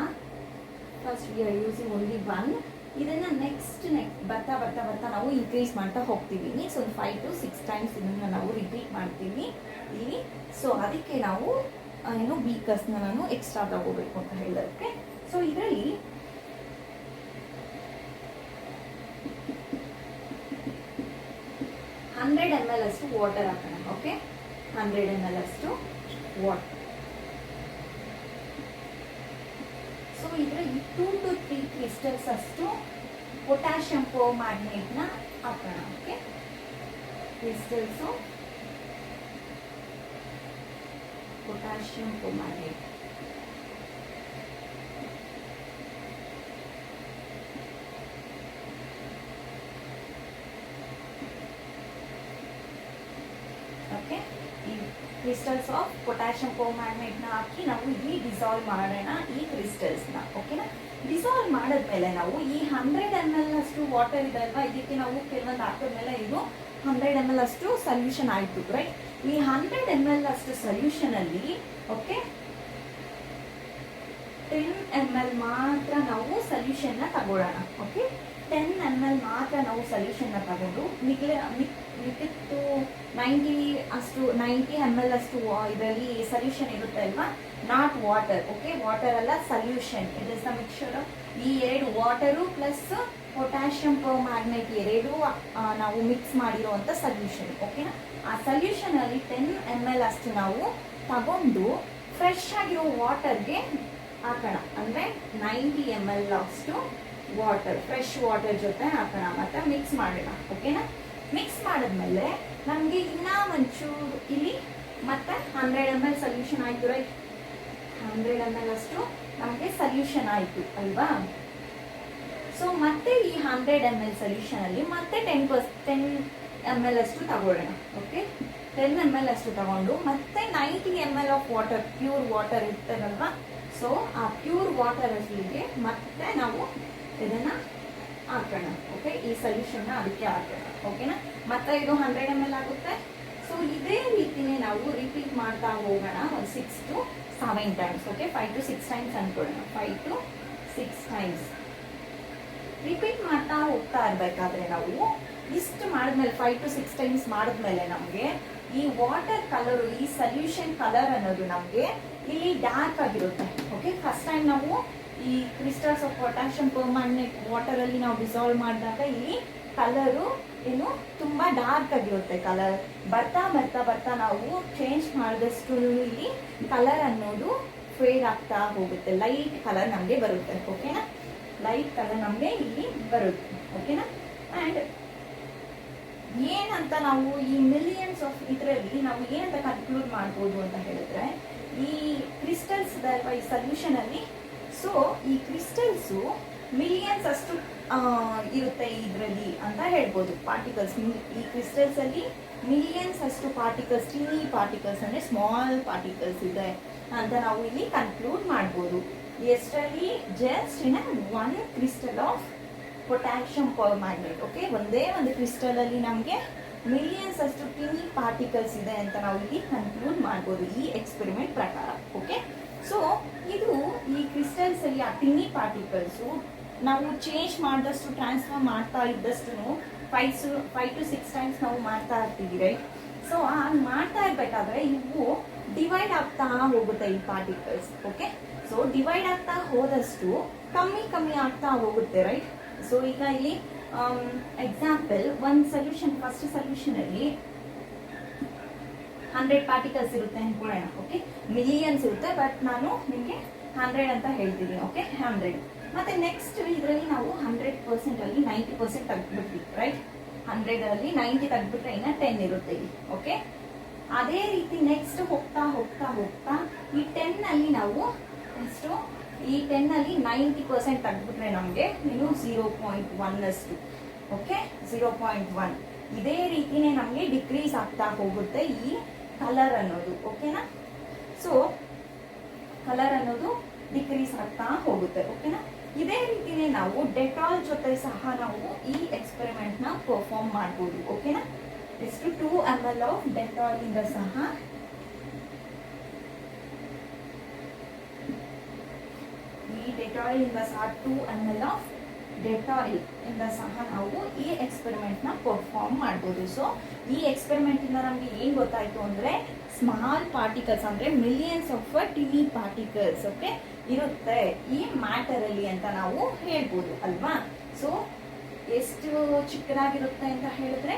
First we are using only 1. ಇದನ್ನು ನೆಕ್ಸ್ಟ್ ಬರ್ತಾ ಬರ್ತಾ ಬರ್ತಾ ನಾವು ಇನ್ಕ್ರೀಸ್ ಮಾಡ್ತಾ ಹೋಗ್ತೀವಿ. ಮೀನ್ಸ್ ಒಂದು 5 to 6 ಟೈಮ್ಸ್ ಇದನ್ನು ನಾವು ರಿಪೀಟ್ ಮಾಡ್ತೀವಿ ಇಲ್ಲಿ. ಸೊ ಅದಕ್ಕೆ ನಾವು ಏನು ಬೀಕರ್ಸ್ನ ನಾನು ಎಕ್ಸ್ಟ್ರಾ ತಗೋಬೇಕು ಅಂತ ಹೇಳಿದಕ್ಕೆ. ಸೊ ಇದರಲ್ಲಿ $100 ml ಅಷ್ಟು ವಾಟರ್ ಹಾಕೋಣ. ಓಕೆ, 100 ml ಅಷ್ಟು ವಾಟರ್. ಸೊ ಇದರಲ್ಲಿ 2 to 3 ಕ್ರಿಸ್ಟಲ್ಸ್ ಅಷ್ಟು ಪೊಟ್ಯಾಷಿಯಂ ಪರ್ಮ್ಯಾಂಗನೇಟ್ನ ಹಾಕೋಣ. Okay, crystals potassium permanganate. Okay, ಈ ಕ್ರಿಸ್ಟಲ್ಸ್ ಆಫ್ ಪೊಟ್ಯಾಷಿಯಂ ಪರ್ಮ್ಯಾಂಗನೇಟ್ನ ಹಾಕಿ ನಾವು ಇಲ್ಲಿ ಡಿಸಾಲ್ವ್ ಮಾಡೋಣ ಈ ಕ್ರಿಸ್ಟಲ್ಸ್ನ. ಓಕೆನಾ, ಡಿಸಾಲ್ವ್ ಮಾಡಿದ್ಮೇಲೆ ನಾವು ಈ 100 ml ಅಷ್ಟು ವಾಟರ್ ಇದೆ ಅಲ್ವಾ, ಇದಕ್ಕೆ ನಾವು ಕೆಲವೊಂದು ಹಾಕಿದ್ಮೇಲೆ ಇದು 100 ml ಅಷ್ಟು ಸೊಲ್ಯೂಷನ್ ಆಯಿತು. ರೈಟ್, ಈ 100 ml ಅಷ್ಟು ಸೊಲ್ಯೂಷನ್ ಅಲ್ಲಿ ಓಕೆ 10 ml ಮಾತ್ರ ನಾವು ಸೊಲ್ಯೂಷನ್ನ ತಗೊಳ್ಳೋಣ. ಓಕೆ, 10 ml ಮಾತ್ರ ನಾವು ಸೊಲ್ಯೂಷನ್ನ ತಗೊಂಡು ಮಿಕ್ಕಿತ್ತು 90 ml ಅಷ್ಟು ಇದರಲ್ಲಿ ಸೊಲ್ಯೂಷನ್ ಇರುತ್ತೆ ಅಲ್ವಾ, ನಾಟ್ ವಾಟರ್. ಓಕೆ, ವಾಟರ್ ಅಲ್ಲ, solution. It is the mixture of ಈ ಎರಡು ವಾಟರು ಪ್ಲಸ್ ಪೊಟ್ಯಾಷಿಯಂ ಪರ್ಮ್ಯಾಂಗನೇಟ್ ಎರಡೂ ನಾವು ಮಿಕ್ಸ್ ಮಾಡಿರುವಂಥ ಸೊಲ್ಯೂಷನ್. ಓಕೆನಾ, ಆ ಸೊಲ್ಯೂಷನ್ ಅಲ್ಲಿ 10 ml ಅಷ್ಟು ನಾವು ತಗೊಂಡು ಫ್ರೆಶ್ ಆಗಿರೋ ವಾಟರ್ಗೆ ಹಾಕೋಣ. ಅಂದರೆ 90 ml ಅಷ್ಟು ವಾಟರ್, ಫ್ರೆಶ್ ವಾಟರ್ ಜೊತೆ ಹಾಕೋಣ, ಮತ್ತೆ ಮಿಕ್ಸ್ ಮಾಡೋಣ. ಓಕೆನಾ, ಮಿಕ್ಸ್ ಮಾಡಿದ್ಮೇಲೆ ನಮಗೆ ಇನ್ನ ಒಂಚೂರು ಇಲ್ಲಿ ಮತ್ತೆ 100 ml ಸೊಲ್ಯೂಷನ್ ಆಯಿತು. ರೈಟ್, 100 ml ಅಷ್ಟು ನಮಗೆ ಸೊಲ್ಯೂಷನ್ ಆಯಿತು ಅಲ್ವಾ. ಸೊ ಮತ್ತೆ ಈ 100 ml ಸೊಲ್ಯೂಷನ್ ಅಲ್ಲಿ ಮತ್ತೆ 10 ml ಅಷ್ಟು ತಗೊಳ್ಳೋಣ. ಓಕೆ, 10 ml ಅಷ್ಟು ತಗೊಂಡು ಮತ್ತೆ 90 ml of water, pure water ಇರ್ತದಲ್ವಾ. ಸೊ ಆ ಪ್ಯೂರ್ ವಾಟರ್ ಅಲ್ಲಿಗೆ ಮತ್ತೆ ನಾವು ಇದನ್ನ ಹಾಕೋಣ. ಓಕೆ, ಈ ಸೊಲ್ಯೂಷನ್ನ ಅದಕ್ಕೆ ಹಾಕೋಣ. ಓಕೆನಾ, ಮತ್ತೆ ಇದು 100 ml ಆಗುತ್ತೆ. ಸೊ ಇದೇ ರೀತಿನೇ ನಾವು ರಿಪೀಟ್ ಮಾಡ್ತಾ ಹೋಗೋಣ ಒಂದು 6 to 7 times. Okay, 5 to 6 times ಅನ್ಕೊಳ್ಳೋಣ. 5 to 6 ಟೈಮ್ಸ್ ರಿಪೀಟ್ ಮಾಡ್ತಾ ಹೋಗ್ತಾ ಇರಬೇಕಾದ್ರೆ ನಾವು ಇಷ್ಟು ಮಾಡಿದ್ಮೇಲೆ 5 to 6 ಟೈಮ್ಸ್ ಮಾಡಿದ್ಮೇಲೆ ನಮಗೆ ಈ ವಾಟರ್ ಕಲರು, ಈ ಸೊಲ್ಯೂಷನ್ ಕಲರ್ ಅನ್ನೋದು ನಮಗೆ ಇಲ್ಲಿ ಡಾರ್ಕ್ ಆಗಿರುತ್ತೆ. ಓಕೆ, ಫಸ್ಟ್ ಟೈಮ್ ನಾವು ಈ crystals of potassium permanganate water ಅಲ್ಲಿ ನಾವು ಡಿಸಾಲ್ವ್ ಮಾಡಿದಾಗ ಇಲ್ಲಿ ಕಲರು ಏನು ತುಂಬಾ ಡಾರ್ಕ್ ಆಗಿರುತ್ತೆ. ಕಲರ್ ಬರ್ತಾ ಬರ್ತಾ ಬರ್ತಾ ನಾವು ಚೇಂಜ್ ಮಾಡಿದಷ್ಟು ಇಲ್ಲಿ ಕಲರ್ ಅನ್ನೋದು ಫೇಡ್ ಆಗ್ತಾ ಹೋಗುತ್ತೆ. ಲೈಟ್ ಕಲರ್ ನಮಗೆ ಬರುತ್ತೆ. ಓಕೆನಾ, ಲೈಟ್ ಕಲರ್ ನಮಗೆ ಇಲ್ಲಿ ಬರುತ್ತೆ. ಓಕೆನಾ, ಆ್ಯಂಡ್ ಏನಂತ ನಾವು ಈ ಮಿಲಿಯನ್ಸ್ ಆಫ್ ಇದರಲ್ಲಿ ನಾವು ಏನಂತ ಕನ್ಕ್ಲೂಡ್ ಮಾಡ್ಬೋದು ಅಂತ ಹೇಳಿದ್ರೆ, ಈ ಕ್ರಿಸ್ಟಲ್ಸ್ ಈ ಸೊಲ್ಯೂಷನ್ ಅಲ್ಲಿ, ಸೊ ಈ ಕ್ರಿಸ್ಟಲ್ಸು ಮಿಲಿಯನ್ಸ್ ಅಷ್ಟು ಇರುತ್ತೆ ಇದರಲ್ಲಿ ಅಂತ ಹೇಳ್ಬೋದು. ಪಾರ್ಟಿಕಲ್ಸ್ ಈ ಕ್ರಿಸ್ಟಲ್ಸ್ ಅಲ್ಲಿ ಮಿಲಿಯನ್ಸ್ ಅಷ್ಟು ಪಾರ್ಟಿಕಲ್ಸ್, ಟೀನಿ ಪಾರ್ಟಿಕಲ್ಸ್ ಅಂದ್ರೆ ಸ್ಮಾಲ್ ಪಾರ್ಟಿಕಲ್ಸ್ ಇದೆ ಅಂತ ನಾವು ಇಲ್ಲಿ ಕನ್ಕ್ಲೂಡ್ ಮಾಡ್ಬೋದು. ಎಷ್ಟರಲ್ಲಿ just in 1 crystal of potassium permanganate. Okay, ಒಂದೇ ಒಂದು ಕ್ರಿಸ್ಟಲ್ ಅಲ್ಲಿ ನಮಗೆ ಮಿಲಿಯನ್ಸ್ ಅಷ್ಟು ಟೀನಿ ಪಾರ್ಟಿಕಲ್ಸ್ ಇದೆ ಅಂತ ನಾವು ಇಲ್ಲಿ ಕನ್ಕ್ಲೂಡ್ ಮಾಡ್ಬೋದು ಈ ಎಕ್ಸ್ಪೆರಿಮೆಂಟ್ ಪ್ರಕಾರ. ಓಕೆ, ಸೊ ಇದು ಈ ಕ್ರಿಸ್ಟಲ್ಸ್ ಅಲ್ಲಿ ಆ ಟಿನಿ ಪಾರ್ಟಿಕಲ್ಸು ನಾವು ಚೇಂಜ್ ಮಾಡಿದಷ್ಟು, ಟ್ರಾನ್ಸ್ಫರ್ ಮಾಡ್ತಾ ಇದ್ದಷ್ಟು 5 to 6 ಟೈಮ್ಸ್ ನಾವು ಮಾಡ್ತಾ ಇರ್ತೀವಿ. ರೈಟ್, ಸೊ ಮಾಡ್ತಾ ಇರ್ಬೇಕಾದ್ರೆ ಇವು ಡಿವೈಡ್ ಆಗ್ತಾ ಹೋಗುತ್ತೆ ಈ ಪಾರ್ಟಿಕಲ್ಸ್. ಓಕೆ, ಸೊ ಡಿವೈಡ್ ಆಗ್ತಾ ಹೋದಷ್ಟು ಕಮ್ಮಿ ಆಗ್ತಾ ಹೋಗುತ್ತೆ. ರೈಟ್, ಸೊ ಈಗ ಇಲ್ಲಿ ಎಕ್ಸಾಂಪಲ್ ಒಂದು ಸೊಲ್ಯೂಷನ್, ಫಸ್ಟ್ ಸೊಲ್ಯೂಷನ್ ಅಲ್ಲಿ 100 ಪಾರ್ಟಿಕಲ್ಸ್ ಇರುತ್ತೆ ಅನ್ಕೊಳ್ಳೋಣ. ಓಕೆ, ಮಿಲಿಯನ್ಸ್ ಇರುತ್ತೆ, ಬಟ್ ನಾನು ನಿಮಗೆ 100 ಅಂತ ಹೇಳ್ತೀನಿ. ಓಕೆ, 100 ಮತ್ತೆ ನೆಕ್ಸ್ಟ್ ಇದರಲ್ಲಿ ನಾವು 100% ಅಲ್ಲಿ 90% ತೆಗೆದ್ಬಿಟ್ವಿ, ರೈಟ್? 100 ಅಲ್ಲಿ 90 ತೆಗೆದ್ಬಿಟ್ರೆ ಇನ್ನ 10 ಇರುತ್ತೆ ಇಲ್ಲಿ. ಓಕೆ, ಅದೇ ರೀತಿ ನೆಕ್ಸ್ಟ್ ಹೋಗ್ತಾ ಹೋಗ್ತಾ ಹೋಗ್ತಾ ಈ 10 ಅಲ್ಲಿ ನಾವು ಎಷ್ಟು, ಈ 10 ಅಲ್ಲಿ 90% ತೆಗೆದ್ಬಿಟ್ರೆ ನಮಗೆ ಇನ್ನು 0.1 ಅಷ್ಟು. ಓಕೆ, 0.1 ಇದೇ ರೀತಿನೇ ನಮಗೆ ಡಿಕ್ರೀಸ್ ಆಗ್ತಾ ಹೋಗುತ್ತೆ ಈ ಕಲರ್ ಅನ್ನೋದು. ಓಕೆನಾ? ಸೊ ಕಲರ್ ಅನ್ನೋದು ಡಿಕ್ರೀಸ್ ಆಗ್ತಾ ಹೋಗುತ್ತೆ. ಓಕೆನಾ? ಇದೇ ರೀತಿನೇ ನಾವು ಡೆಟಾಲ್ ಜೊತೆ ಸಹ ನಾವು ಈ ಎಕ್ಸ್ಪೆರಿಮೆಂಟ್ ನ ಪರ್ಫಾರ್ಮ್ ಮಾಡಬಹುದು. ಓಕೆನಾ? ಎಷ್ಟು 2 ml ಆಫ್ ಡೆಟಾಲ್ ಇಂದ ಸಹ ಈ ಡೆಟಾಲ್ ಇಂದ ಸಹ 2 ml ಆಫ್ ಡೆಟಾಲ್ ಇಂದ ಸಹ ನಾವು ಈ ಎಕ್ಸ್ಪೆರಿಮೆಂಟ್ ನ ಪರ್ಫಾರ್ಮ್ ಮಾಡಬಹುದು. ಸೊ ಈ ಎಕ್ಸ್ಪೆರಿಮೆಂಟ್ ಇಂದ ನಮ್ಗೆ ಏನ್ ಗೊತ್ತಾಯ್ತು ಅಂದ್ರೆ ಸ್ಮಾಲ್ ಪಾರ್ಟಿಕಲ್ಸ್ ಅಂದ್ರೆ millions of tiny particles okay ಇರುತ್ತೆ ಈ ಮ್ಯಾಟರ್ ಅಲ್ಲಿ ಅಂತ ನಾವು ಹೇಳ್ಬೋದು ಅಲ್ವಾ. ಸೊ ಎಷ್ಟು ಚಿಕ್ಕದಾಗಿರುತ್ತೆ ಅಂತ ಹೇಳಿದ್ರೆ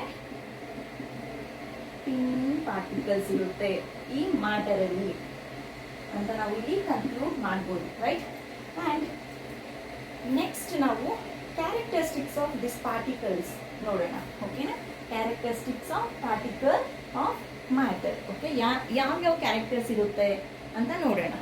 ಟಿನಿ ಪಾರ್ಟಿಕಲ್ಸ್ ಇರುತ್ತೆ ಈ ಮ್ಯಾಟರ್ ಅಲ್ಲಿ ಅಂತ ನಾವು ಇಲ್ಲಿ ಕನ್ಕ್ಲೂಡ್ ಮಾಡ್ಬೋದು, ರೈಟ್? ಅಂಡ್ ನೆಕ್ಸ್ಟ್ ನಾವು ಕ್ಯಾರೆಕ್ಟರಿಸ್ಟಿಕ್ಸ್ ಆಫ್ ದಿಸ್ ಪಾರ್ಟಿಕಲ್ಸ್ ನೋಡೋಣ. ಓಕೆನಾ? Characteristics of particle of matter. Okay, ಯಾವ್ಯಾವ ಕ್ಯಾರೆಕ್ಟರ್ಸ್ ಇರುತ್ತೆ ಅಂತ ನೋಡೋಣ.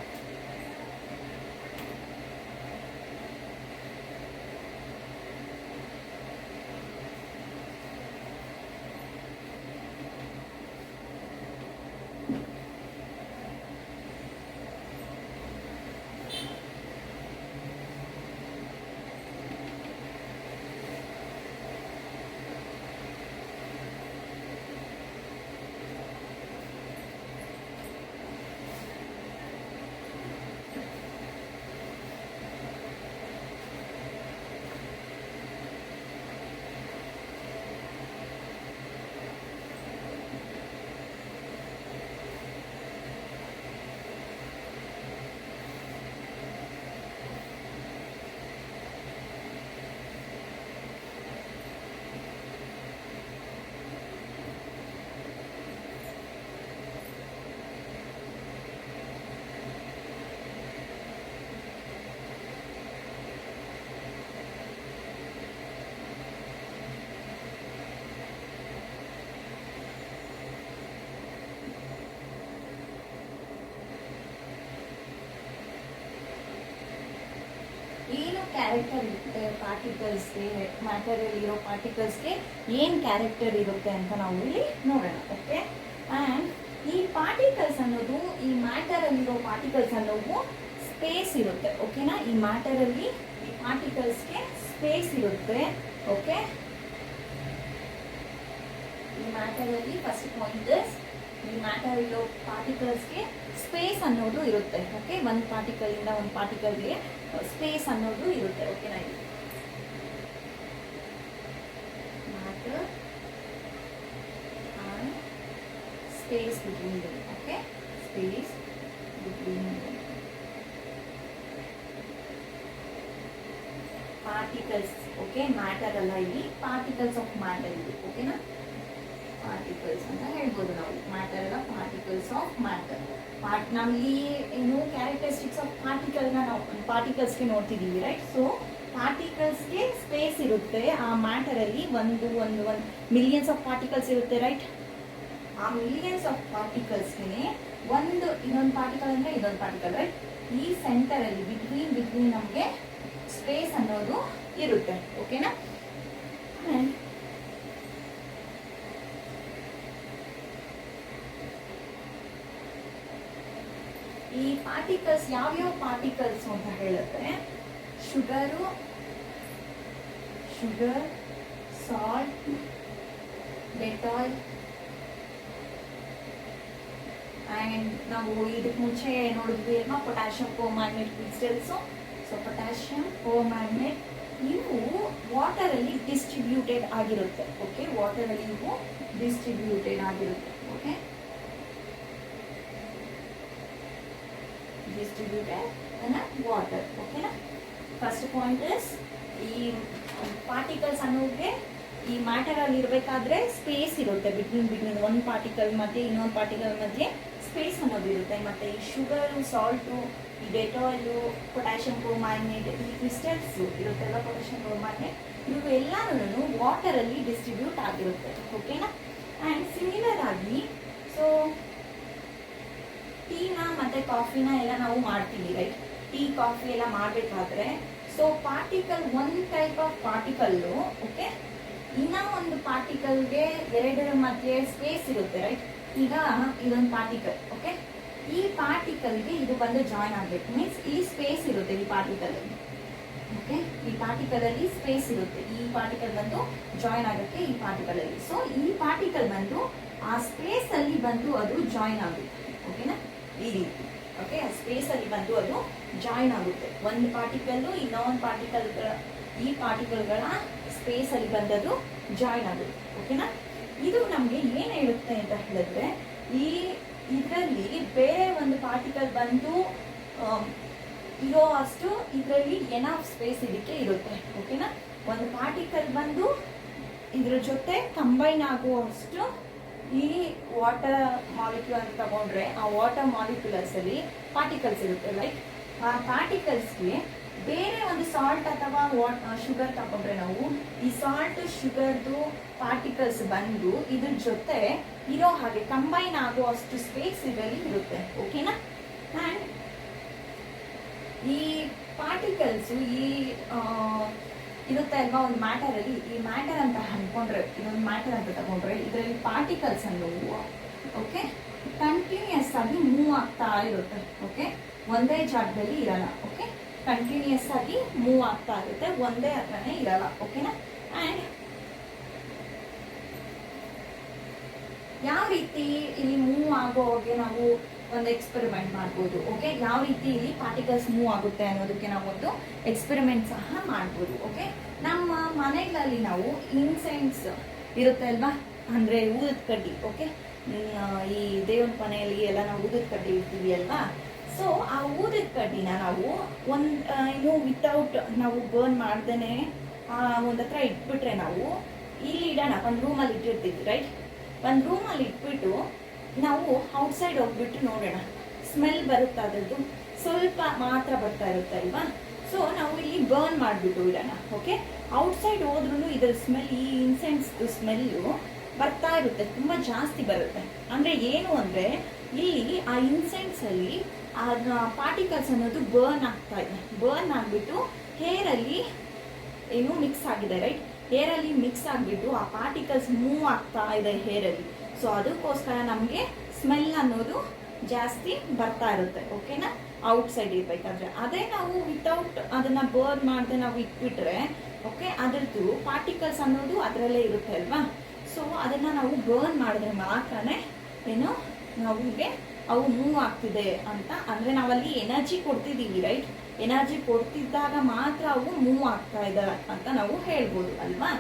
ಏನು ಕ್ಯಾರೆಕ್ಟರ್ ಇರುತ್ತೆ ಪಾರ್ಟಿಕಲ್ಸ್ಗೆ, ಮ್ಯಾಟರ್ ಇರೋ ಪಾರ್ಟಿಕಲ್ಸ್ಗೆ ಏನು ಕ್ಯಾರೆಕ್ಟರ್ ಇರುತ್ತೆ ಅಂತ ನಾವು ಇಲ್ಲಿ ನೋಡೋಣ. ಓಕೆ, ಆ್ಯಂಡ್ ಈ ಪಾರ್ಟಿಕಲ್ಸ್ ಅನ್ನೋದು ಈ ಮ್ಯಾಟರ್ ಅಲ್ಲಿರೋ ಪಾರ್ಟಿಕಲ್ಸ್ ಅನ್ನೋದು ಸ್ಪೇಸ್ ಇರುತ್ತೆ. ಓಕೆನಾ? ಈ ಮ್ಯಾಟರ್ ಅಲ್ಲಿ ಈ ಪಾರ್ಟಿಕಲ್ಸ್ಗೆ ಸ್ಪೇಸ್ ಇರುತ್ತೆ. ಓಕೆ, ಈ ಮ್ಯಾಟರ್ ಅಲ್ಲಿ ಫಸ್ಟ್ ಪಾಯಿಂಟ್ ಈ ಮ್ಯಾಟರ್ ಇರೋ ಪಾರ್ಟಿಕಲ್ಸ್ಗೆ ಸ್ಪೇಸ್ ಅನ್ನೋದು ಇರುತ್ತೆ. ಓಕೆ, ಒಂದು ಪಾರ್ಟಿಕಲ್ ಇಂದ ಒಂದು ಪಾರ್ಟಿಕಲ್ಗೆ ಸ್ಪೇಸ್ ಅನ್ನೋದು ಇರುತ್ತೆ. ಓಕೆನಾ? Matter and space between them. Okay, space between them. Particles. Okay, matter ಅಲ್ಲ ಇಲ್ಲಿ, ಪಾರ್ಟಿಕಲ್ಸ್ ಆಫ್ ಮ್ಯಾಟರ್ ಇಲ್ಲಿ. ಓಕೆನಾ? ಪಾರ್ಟಿಕಲ್ಸ್ ಅಂತ ಹೇಳ್ಬೋದು ನಾವು. ಮ್ಯಾಟರ್ ಅಲ್ಲ, ಪಾರ್ಟಿಕಲ್ಸ್ ಆಫ್ ಮ್ಯಾಟರ್. ನಾವಿಲ್ಲಿ ಏನು ಕ್ಯಾರೆಕ್ಟರಿಸ್ಟಿಕ್ಸ್ ಆಫ್ ಪಾರ್ಟಿಕಲ್ನ ನಾವು ಪಾರ್ಟಿಕಲ್ಸ್ಗೆ ನೋಡ್ತಿದ್ದೀವಿ, ರೈಟ್? ಸೊ ಪಾರ್ಟಿಕಲ್ಸ್ಗೆ ಸ್ಪೇಸ್ ಇರುತ್ತೆ ಆ ಮ್ಯಾಟರ್ ಅಲ್ಲಿ. ಒಂದು ಮಿಲಿಯನ್ಸ್ ಆಫ್ ಪಾರ್ಟಿಕಲ್ಸ್ ಇರುತ್ತೆ, ರೈಟ್? ಆ ಮಿಲಿಯನ್ಸ್ ಆಫ್ ಪಾರ್ಟಿಕಲ್ಸ್ಗೆ ಇನ್ನೊಂದು ಪಾರ್ಟಿಕಲ್ ಅಂದ್ರೆ ಇದೊಂದು ಪಾರ್ಟಿಕಲ್, ರೈಟ್? ಈ ಸೆಂಟರ್ ಅಲ್ಲಿ ಬಿಟ್ವೀನ್ ನಮಗೆ ಸ್ಪೇಸ್ ಅನ್ನೋದು ಇರುತ್ತೆ. ಓಕೆನಾ? ಈ ಪಾರ್ಟಿಕಲ್ಸ್ ಯಾವ್ಯಾವ ಪಾರ್ಟಿಕಲ್ಸ್ ಅಂತ ಹೇಳಿದ್ರೆ ಶುಗರ್, ಸಾಲ್ಟ್, ಡೆಟಾಲ್, ಅಂಡ್ ನಾವು ಇದಕ್ಕೆ ಮುಂಚೆ ನೋಡಿದ್ವಿ ಅಲ್ವಾ potassium permanganate crystals. So potassium permanganate ಇವು ವಾಟರ್ ಅಲ್ಲಿ ಡಿಸ್ಟ್ರಿಬ್ಯೂಟೆಡ್ ಆಗಿರುತ್ತೆ. ಓಕೆ, ವಾಟರ್ ಅಲ್ಲಿ ಇವು ಡಿಸ್ಟ್ರಿಬ್ಯೂಟೆಡ್ ಆಗಿರುತ್ತೆ. Okay, distributed in a water. Okay na? First point is ಈ ಪಾರ್ಟಿಕಲ್ಸ್ ಅನ್ನೋಗೆ ಈ ಮ್ಯಾಟರ್ ಅಲ್ಲಿ ಇರಬೇಕಾದ್ರೆ ಸ್ಪೇಸ್ ಇರುತ್ತೆ ಬಿಟ್ವೀನ್ ಒಂದು ಪಾರ್ಟಿಕಲ್ ಮಧ್ಯೆ ಇನ್ನೊಂದು ಪಾರ್ಟಿಕಲ್ ಮಧ್ಯೆ ಸ್ಪೇಸ್ ಅನ್ನೋದು ಇರುತ್ತೆ. ಮತ್ತು ಈ ಶುಗರು, ಸಾಲ್ಟು, ಈ ಡೆಟಾಯ್ಲು, ಪೊಟ್ಯಾಷಿಯಂ ಕ್ರೋಮ್ಯಾಗ್ನೇಟ್, ಈ ಕ್ರಿಸ್ಟಲ್ಸ್ ಇರುತ್ತಲ್ಲ ಪೊಟ್ಯಾಷಿಯಂ ಕ್ರೋಮ್ಯಾಗ್ನೇಟ್, ಇವೆಲ್ಲನೂ ವಾಟರಲ್ಲಿ ಡಿಸ್ಟ್ರಿಬ್ಯೂಟ್ ಆಗಿರುತ್ತೆ. ಓಕೆನಾ. ಆ್ಯಂಡ್ ಸಿಮಿಲರ್ ಆಗಿ ಸೊ ಟೀನ ಮತ್ತು ಕಾಫಿನ ಎಲ್ಲ ನಾವು ಮಾಡ್ತೀವಿ ರೈಟ್. ಟೀ ಕಾಫಿ ಎಲ್ಲ ಮಾಡಬೇಕಾದ್ರೆ ಸೊ ಪಾರ್ಟಿಕಲ್, ಒಂದು ಟೈಪ್ ಆಫ್ ಪಾರ್ಟಿಕಲ್ಲು ಓಕೆ, ಇನ್ನೂ ಒಂದು ಪಾರ್ಟಿಕಲ್ಗೆ ಎರಡರ ಮಧ್ಯೆ ಸ್ಪೇಸ್ ಇರುತ್ತೆ ರೈಟ್. ಈಗ ಇದೊಂದು ಪಾರ್ಟಿಕಲ್ ಓಕೆ, ಈ ಪಾರ್ಟಿಕಲ್ಗೆ ಇದು ಬಂದು ಜಾಯಿನ್ ಆಗಬೇಕು. ಮೀನ್ಸ್ ಈ ಸ್ಪೇಸ್ ಇರುತ್ತೆ ಈ ಪಾರ್ಟಿಕಲಲ್ಲಿ ಓಕೆ, ಈ ಪಾರ್ಟಿಕಲಲ್ಲಿ ಸ್ಪೇಸ್ ಇರುತ್ತೆ. ಈ ಪಾರ್ಟಿಕಲ್ ಬಂದು ಜಾಯಿನ್ ಆಗೋಕ್ಕೆ ಈ ಪಾರ್ಟಿಕಲಲ್ಲಿ. ಸೊ ಈ ಪಾರ್ಟಿಕಲ್ ಬಂದು ಆ ಸ್ಪೇಸಲ್ಲಿ ಬಂದು ಅದು ಜಾಯಿನ್ ಆಗುತ್ತೆ. ಓಕೆನಾ, ಈ ರೀತಿ ಓಕೆ, ಆ ಸ್ಪೇಸಲ್ಲಿ ಬಂದು ಅದು ಜಾಯಿನ್ ಆಗುತ್ತೆ. ಒಂದು ಪಾರ್ಟಿಕಲ್ಲು ಇನ್ನೊಂದು ಪಾರ್ಟಿಕಲ್ಗಳ, ಈ ಪಾರ್ಟಿಕಲ್ಗಳ ಸ್ಪೇಸಲ್ಲಿ ಬಂದದು ಜಾಯಿನ್ ಆಗುತ್ತೆ. ಓಕೆನಾ. ಇದು ನಮಗೆ ಏನು ಹೇಳುತ್ತೆ ಅಂತ ಹೇಳಿದ್ರೆ, ಇದರಲ್ಲಿ ಬೇರೆ ಒಂದು ಪಾರ್ಟಿಕಲ್ ಬಂದು ಇರೋ ಅಷ್ಟು ಇದರಲ್ಲಿ ಎನಫ್ ಸ್ಪೇಸ್ ಇದಕ್ಕೆ ಇರುತ್ತೆ. ಓಕೆನಾ. ಒಂದು ಪಾರ್ಟಿಕಲ್ ಬಂದು ಇದ್ರ ಜೊತೆ ಕಂಬೈನ್ ಆಗುವಷ್ಟು ಈ ವಾಟರ್ ಮಾಲಿಕ್ಯೂಲ್ ಅಂತ ತಗೊಂಡ್ರೆ, ಆ ವಾಟರ್ ಮಾಲಿಕ್ಯುಲರ್ಸ್ ಅಲ್ಲಿ ಪಾರ್ಟಿಕಲ್ಸ್ ಇರುತ್ತೆ ಲೈಕ್. ಆ ಪಾರ್ಟಿಕಲ್ಸ್ಗೆ ಬೇರೆ ಒಂದು ಸಾಲ್ಟ್ ಅಥವಾ ಶುಗರ್ ತಗೊಂಡ್ರೆ ನಾವು, ಈ ಸಾಲ್ಟ್ ಶುಗರ್ದು ಪಾರ್ಟಿಕಲ್ಸ್ ಬಂದು ಇದ್ರ ಜೊತೆ ಇರೋ ಹಾಗೆ ಕಂಬೈನ್ ಆಗುವಷ್ಟು ಸ್ಪೇಸ್ ಇದರಲ್ಲಿ ಇರುತ್ತೆ. ಓಕೆನಾ. ಆ್ಯಂಡ್ ಈ ಪಾರ್ಟಿಕಲ್ಸ್ ಈ ಇರುತ್ತೆ ಅಲ್ವಾ ಒಂದು ಮ್ಯಾಟರ್ ಅಲ್ಲಿ, ಈ ಮ್ಯಾಟರ್ ಅಂತ ಅನ್ಕೊಂಡ್ರೆ, ಇದೊಂದು ಮ್ಯಾಟರ್ ಅಂತ ತಗೊಂಡ್ರೆ ಇದರಲ್ಲಿ ಪಾರ್ಟಿಕಲ್ಸ್ ಅನ್ನೋವು ಓಕೆ ಕಂಟಿನ್ಯೂಸ್ ಆಗಿ ಮೂವ್ ಆಗ್ತಾ ಇರುತ್ತೆ. ಓಕೆ, ಒಂದೇ ಜಾಗದಲ್ಲಿ ಇರಲ್ಲ. ಓಕೆ, ಕಂಟಿನ್ಯೂಸ್ ಆಗಿ ಮೂವ್ ಆಗ್ತಾ ಇರುತ್ತೆ, ಒಂದೇ ಹತ್ರನೇ ಇರಲ್ಲ. ಓಕೆನಾ. ಆ್ಯಂಡ್ ಯಾವ ರೀತಿ ಇಲ್ಲಿ ಮೂವ್ ಆಗೋಗೆ ನಾವು ಒಂದು ಎಕ್ಸ್ಪೆರಿಮೆಂಟ್ ಮಾಡ್ಬೋದು. ಓಕೆ, ಯಾವ ರೀತಿ ಇಲ್ಲಿ ಪಾರ್ಟಿಕಲ್ಸ್ ಮೂವ್ ಆಗುತ್ತೆ ಅನ್ನೋದಕ್ಕೆ ನಾವು ಒಂದು ಎಕ್ಸ್ಪೆರಿಮೆಂಟ್ ಸಹ ಮಾಡ್ಬೋದು. ಓಕೆ, ನಮ್ಮ ಮನೆಗಳಲ್ಲಿ ನಾವು ಇನ್ಸೆನ್ಸ್ ಇರುತ್ತೆ ಅಲ್ವಾ, ಅಂದರೆ ಊದದ ಕಡ್ಡಿ. ಓಕೆ, ಈ ದೇವರ ಮನೆಯಲ್ಲಿ ಎಲ್ಲ ನಾವು ಊದದ ಕಡ್ಡಿ ಇರ್ತೀವಿ ಅಲ್ವಾ. ಸೊ ಆ ಊದದ ಕಡ್ಡಿನ ನಾವು ಏನು ವಿತೌಟ್ ನಾವು ಬರ್ನ್ ಮಾಡ್ದೇನೆ ಒಂದು ಹತ್ರ ಇಟ್ಬಿಟ್ರೆ, ನಾವು ಇಲ್ಲಿ ಇಡೋಣ, ಒಂದು ರೂಮಲ್ಲಿ ಇಟ್ಟಿರ್ತೀವಿ ರೈಟ್. ಒಂದು ರೂಮಲ್ಲಿ ಇಟ್ಬಿಟ್ಟು ನಾವು ಔಟ್ಸೈಡ್ ಹೋಗ್ಬಿಟ್ಟು ನೋಡೋಣ, ಸ್ಮೆಲ್ ಬರುತ್ತೆ, ಅದರದ್ದು ಸ್ವಲ್ಪ ಮಾತ್ರ ಬರ್ತಾ ಇರುತ್ತೆ ಅಲ್ವಾ. ಸೊ ನಾವು ಇಲ್ಲಿ ಬರ್ನ್ ಮಾಡಿಬಿಟ್ಟು ಇಡೋಣ. ಓಕೆ, ಔಟ್ಸೈಡ್ ಹೋದ್ರೂ ಇದರ ಸ್ಮೆಲ್, ಈ ಇನ್ಸೆನ್ಸ್ ಸ್ಮೆಲ್ಲು ಬರ್ತಾ ಇರುತ್ತೆ, ತುಂಬ ಜಾಸ್ತಿ ಬರುತ್ತೆ. ಅಂದರೆ ಏನು ಅಂದರೆ ಇಲ್ಲಿ ಆ ಇನ್ಸೆನ್ಸಲ್ಲಿ ಆ ಪಾರ್ಟಿಕಲ್ಸ್ ಅನ್ನೋದು ಬರ್ನ್ ಆಗ್ತಾ ಇದೆ. ಬರ್ನ್ ಆಗಿಬಿಟ್ಟು ಹೇರಲ್ಲಿ ಏನು ಮಿಕ್ಸ್ ಆಗಿದೆ ರೈಟ್. ಹೇರಲ್ಲಿ ಮಿಕ್ಸ್ ಆಗಿಬಿಟ್ಟು ಆ ಪಾರ್ಟಿಕಲ್ಸ್ ಮೂವ್ ಆಗ್ತಾ ಇದೆ ಹೇರಲ್ಲಿ. ಸೊ ಅದಕ್ಕೋಸ್ಕರ ನಮಗೆ ಸ್ಮೆಲ್ ಅನ್ನೋದು ಜಾಸ್ತಿ ಬರ್ತಾ ಇರುತ್ತೆ. ಓಕೆನಾ, ಔಟ್ಸೈಡ್ ಇರಬೇಕಾದ್ರೆ. ಅದೇ ನಾವು ವಿತೌಟ್ ಅದನ್ನು ಬರ್ನ್ ಮಾಡದೆ ನಾವು ಇಟ್ಬಿಟ್ರೆ ಓಕೆ, ಅದರದ್ದು ಪಾರ್ಟಿಕಲ್ಸ್ ಅನ್ನೋದು ಅದರಲ್ಲೇ ಇರುತ್ತೆ ಅಲ್ವಾ. ಸೊ ಅದನ್ನು ನಾವು ಬರ್ನ್ ಮಾಡಿದ್ರೆ ಮಾತ್ರನೇ ಏನು ನಮಗೆ ಅವು ಮೂವ್ ಆಗ್ತಿದೆ ಅಂತ, ಅಂದರೆ ನಾವಲ್ಲಿ ಎನರ್ಜಿ ಕೊಡ್ತಿದ್ದೀವಿ ರೈಟ್. ಎನರ್ಜಿ ಕೊಡ್ತಿದ್ದಾಗ ಮಾತ್ರ ಅವು ಮೂವ್ ಆಗ್ತಾ ಇದೆ ಅಂತ ನಾವು ಹೇಳ್ಬೋದು ಅಲ್ವಾ.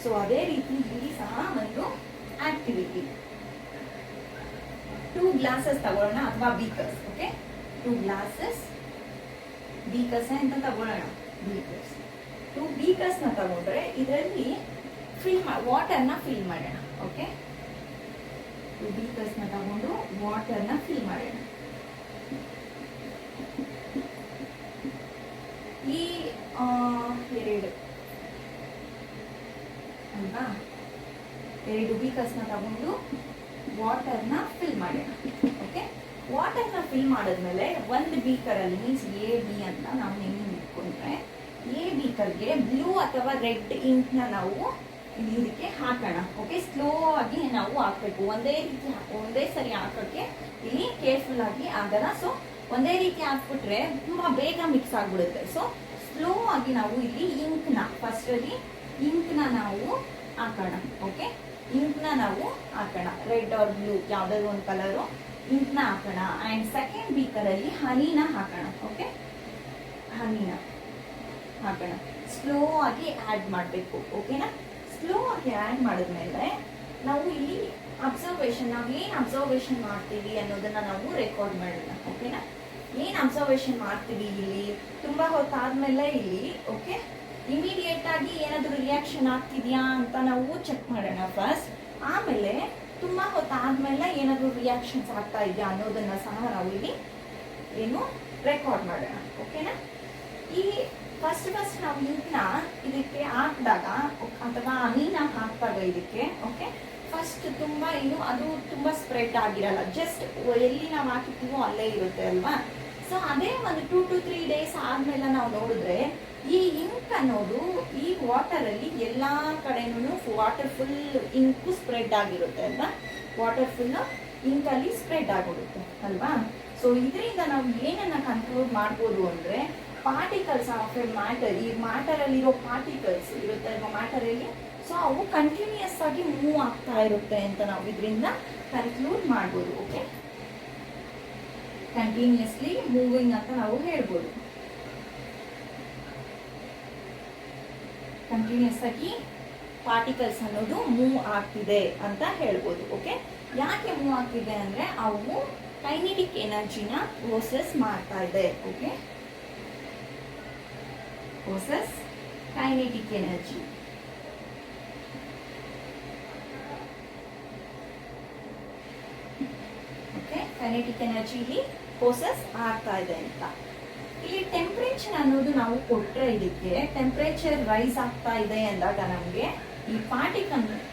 ಸೊ ಅದೇ ರೀತಿ ಇಲ್ಲಿ ಸಹ ಒಂದು ಆಕ್ಟಿವಿಟಿ. 2 ಗ್ಲಾಸಸ್ ತಗೊಳ್ಳೋಣ ಅಥವಾ ಬೀಕರ್ಸ್. ಓಕೆ, 2 ಗ್ಲಾಸಸ್, ಬೀಕರ್ಸ್ ಅಂತ ತಗೊಳ್ಳೋಣ. ಬೀಕರ್ಸ್, 2 ಬೀಕರ್ಸ್ನ ತಗೊಂಡ್ರೆ ಇದರಲ್ಲಿ ವಾಟರ್ನ ಫಿಲ್ ಮಾಡೋಣ. ಓಕೆ, 2 ಬೀಕರ್ಸ್ನ ತಗೊಂಡು ವಾಟರ್ನ ಫಿಲ್ ಮಾಡೋಣ. ಈ 2 ಅಲ್ವಾ, 2 ಬೀಕರ್ಸ್ನ ತಗೊಂಡು ವಾಟರ್ನ ಫಿಲ್ ಮಾಡೋಣ. ಓಕೆ, ವಾಟರ್ನ ಫಿಲ್ ಮಾಡಿದ್ಮೇಲೆ ಒಂದು ಬೀಕರಲ್ಲಿ ಮೀನ್ಸ್ AB ಅಂತ ನಾವು ಹೆಂಗೆ ಇಟ್ಕೊಂಡ್ರೆ, A ಬೀಕರ್ಗೆ ಬ್ಲೂ ಅಥವಾ ರೆಡ್ ಇಂಕ್ನ ನಾವು ಇದಕ್ಕೆ ಹಾಕೋಣ. ಓಕೆ, ಸ್ಲೋ ಆಗಿ ನಾವು ಹಾಕಬೇಕು. ಒಂದೇ ಸರಿ ಹಾಕೋಕ್ಕೆ ಇಲ್ಲಿ ಕೇರ್ಫುಲ್ ಆಗಿ ಆಗಲ್ಲ. ಸೊ ಒಂದೇ ರೀತಿ ಹಾಕ್ಬಿಟ್ರೆ ತುಂಬಾ ಬೇಗ ಮಿಕ್ಸ್ ಆಗ್ಬಿಡುತ್ತೆ. ಸೊ ಸ್ಲೋ ಆಗಿ ನಾವು ಇಲ್ಲಿ ಫಸ್ಟಲ್ಲಿ ಇಂಕ್ನ ನಾವು ಹಾಕೋಣ. ಓಕೆ, ಇಂಕ್ನ ನಾವು ಹಾಕೋಣ, ರೆಡ್ ಆರ್ ಬ್ಲೂ ಯಾವುದಾದ್ರು ಒಂದು ಕಲರು ಇಂಕ್ನ ಹಾಕೋಣ. ಆ್ಯಂಡ್ ಸೆಕೆಂಡ್ ಬೀಕರಲ್ಲಿ ಹನಿನ ಹಾಕೋಣ. ಓಕೆ, ಹನಿನ ಹಾಕೋಣ. ಸ್ಲೋ ಆಗಿ ಆ್ಯಡ್ ಮಾಡಬೇಕು. ಓಕೆನಾ, ಸ್ಲೋ ಆಗಿ ಆ್ಯಡ್ ಮಾಡಿದ್ಮೇಲೆ ನಾವು ಇಲ್ಲಿ ನಾವು ಏನು ಅಬ್ಸರ್ವೇಷನ್ ಮಾಡ್ತೀವಿ ಅನ್ನೋದನ್ನ ನಾವು ರೆಕಾರ್ಡ್ ಮಾಡೋಣ. ಓಕೆನಾ, ಏನು ಅಬ್ಸರ್ವೇಷನ್ ಮಾಡ್ತೀವಿ ಇಲ್ಲಿ ತುಂಬ ಹೊತ್ತಾದ್ಮೇಲೆ ಇಲ್ಲಿ ಓಕೆ ಇಮಿಡಿಯೇಟ್ ಆಗಿ ಏನಾದರೂ ರಿಯಾಕ್ಷನ್ ಆಗ್ತಿದ್ಯಾ ಅಂತ ನಾವು ಚೆಕ್ ಮಾಡೋಣ ಫಸ್ಟ್. ಆಮೇಲೆ ತುಂಬ ಹೊತ್ತಾದ್ಮೇಲೆ ಏನಾದರೂ ರಿಯಾಕ್ಷನ್ಸ್ ಆಗ್ತಾ ಇದೆಯಾ ಅನ್ನೋದನ್ನ ಸಹ ನಾವು ಇಲ್ಲಿ ಏನು ರೆಕಾರ್ಡ್ ಮಾಡೋಣ. ಓಕೆನಾ? ಈ ಫಸ್ಟ್ ನಾವು ಇಂಕ್ನ ಇದಕ್ಕೆ ಹಾಕಿದಾಗ ಅಥವಾ ಹನಿನ ಹಾಕಿದಾಗ ಇದಕ್ಕೆ ಓಕೆ ಫಸ್ಟ್ ತುಂಬ ಏನು ಅದು ತುಂಬ ಸ್ಪ್ರೆಡ್ ಆಗಿರಲ್ಲ, ಜಸ್ಟ್ ಎಲ್ಲಿ ನಾವು ಹಾಕಿರ್ತೀವೋ ಅಲ್ಲೇ ಇರುತ್ತೆ ಅಲ್ವಾ. ಸೊ ಅದೇ ಒಂದು 2 to 3 days ಆದ್ಮೇಲೆ ನಾವು ನೋಡಿದ್ರೆ ಈ ಇಂಕ್ ಅನ್ನೋದು ಈ ವಾಟರಲ್ಲಿ ಎಲ್ಲ ಕಡೆನೂ ವಾಟರ್ ಫುಲ್ ಇಂಕು ಸ್ಪ್ರೆಡ್ ಆಗಿರುತ್ತೆ ಅಲ್ವಾ. ವಾಟರ್ ಫುಲ್ ಇಂಕಲ್ಲಿ ಸ್ಪ್ರೆಡ್ ಆಗಿರುತ್ತೆ ಅಲ್ವಾ. ಸೊ ಇದರಿಂದ ನಾವು ಏನನ್ನ ಕಂಟ್ರೋಲ್ ಮಾಡ್ಬೋದು ಅಂದರೆ ಪಾರ್ಟಿಕಲ್ಸ್ ಆಫ್ ಎ ಮ್ಯಾಟರ್, ಈ ಮ್ಯಾಟರಲ್ಲಿರೋ ಪಾರ್ಟಿಕಲ್ಸ್ ಇರುತ್ತೆ ಅಲ್ವಾ ಮ್ಯಾಟರಲ್ಲಿ, ಸೊ ಅವು ಕಂಟಿನ್ಯೂಯಸ್ ಆಗಿ ಮೂವ್ ಆಗ್ತಾ ಇರುತ್ತೆ ಅಂತ ನಾವು ಇದರಿಂದ ಕನ್ಕ್ಲೂಡ್ ಮಾಡ್ಬೋದು. ಓಕೆ, ಕಂಟಿನ್ಯೂಸ್ಲಿ ಮೂವಿಂಗ್ ಅಂತ ನಾವು ಹೇಳ್ಬೋದು. ಕಂಟಿನ್ಯೂಸ್ ಆಗಿ ಪಾರ್ಟಿಕಲ್ಸ್ ಅನ್ನೋದು ಮೂವ್ ಆಗ್ತಿದೆ ಅಂತ ಹೇಳ್ಬೋದು. ಓಕೆ, ಯಾಕೆ ಮೂವ್ ಆಗ್ತಿದೆ ಅಂದ್ರೆ ಅವು ಕೈನೆಟಿಕ್ ಎನರ್ಜಿನ ಪ್ರೋಸೆಸ್ ಮಾಡ್ತಾ ಇದೆ. Okay, process kinetic energy. Okay, kinetic energy ಇಲ್ಲಿ ಪ್ರೋಸೆಸ್ ಆಗ್ತಾ ಇದೆ ಅಂತ. ಇಲ್ಲಿ ಟೆಂಪರೇಚರ್ ಅನ್ನೋದು ನಾವು ಕೊಟ್ಟರೆ ಇದಕ್ಕೆ ಟೆಂಪರೇಚರ್ ರೈಸ್ ಆಗ್ತಾ ಇದೆ ಅಂದಾಗ ನಮಗೆ ಈ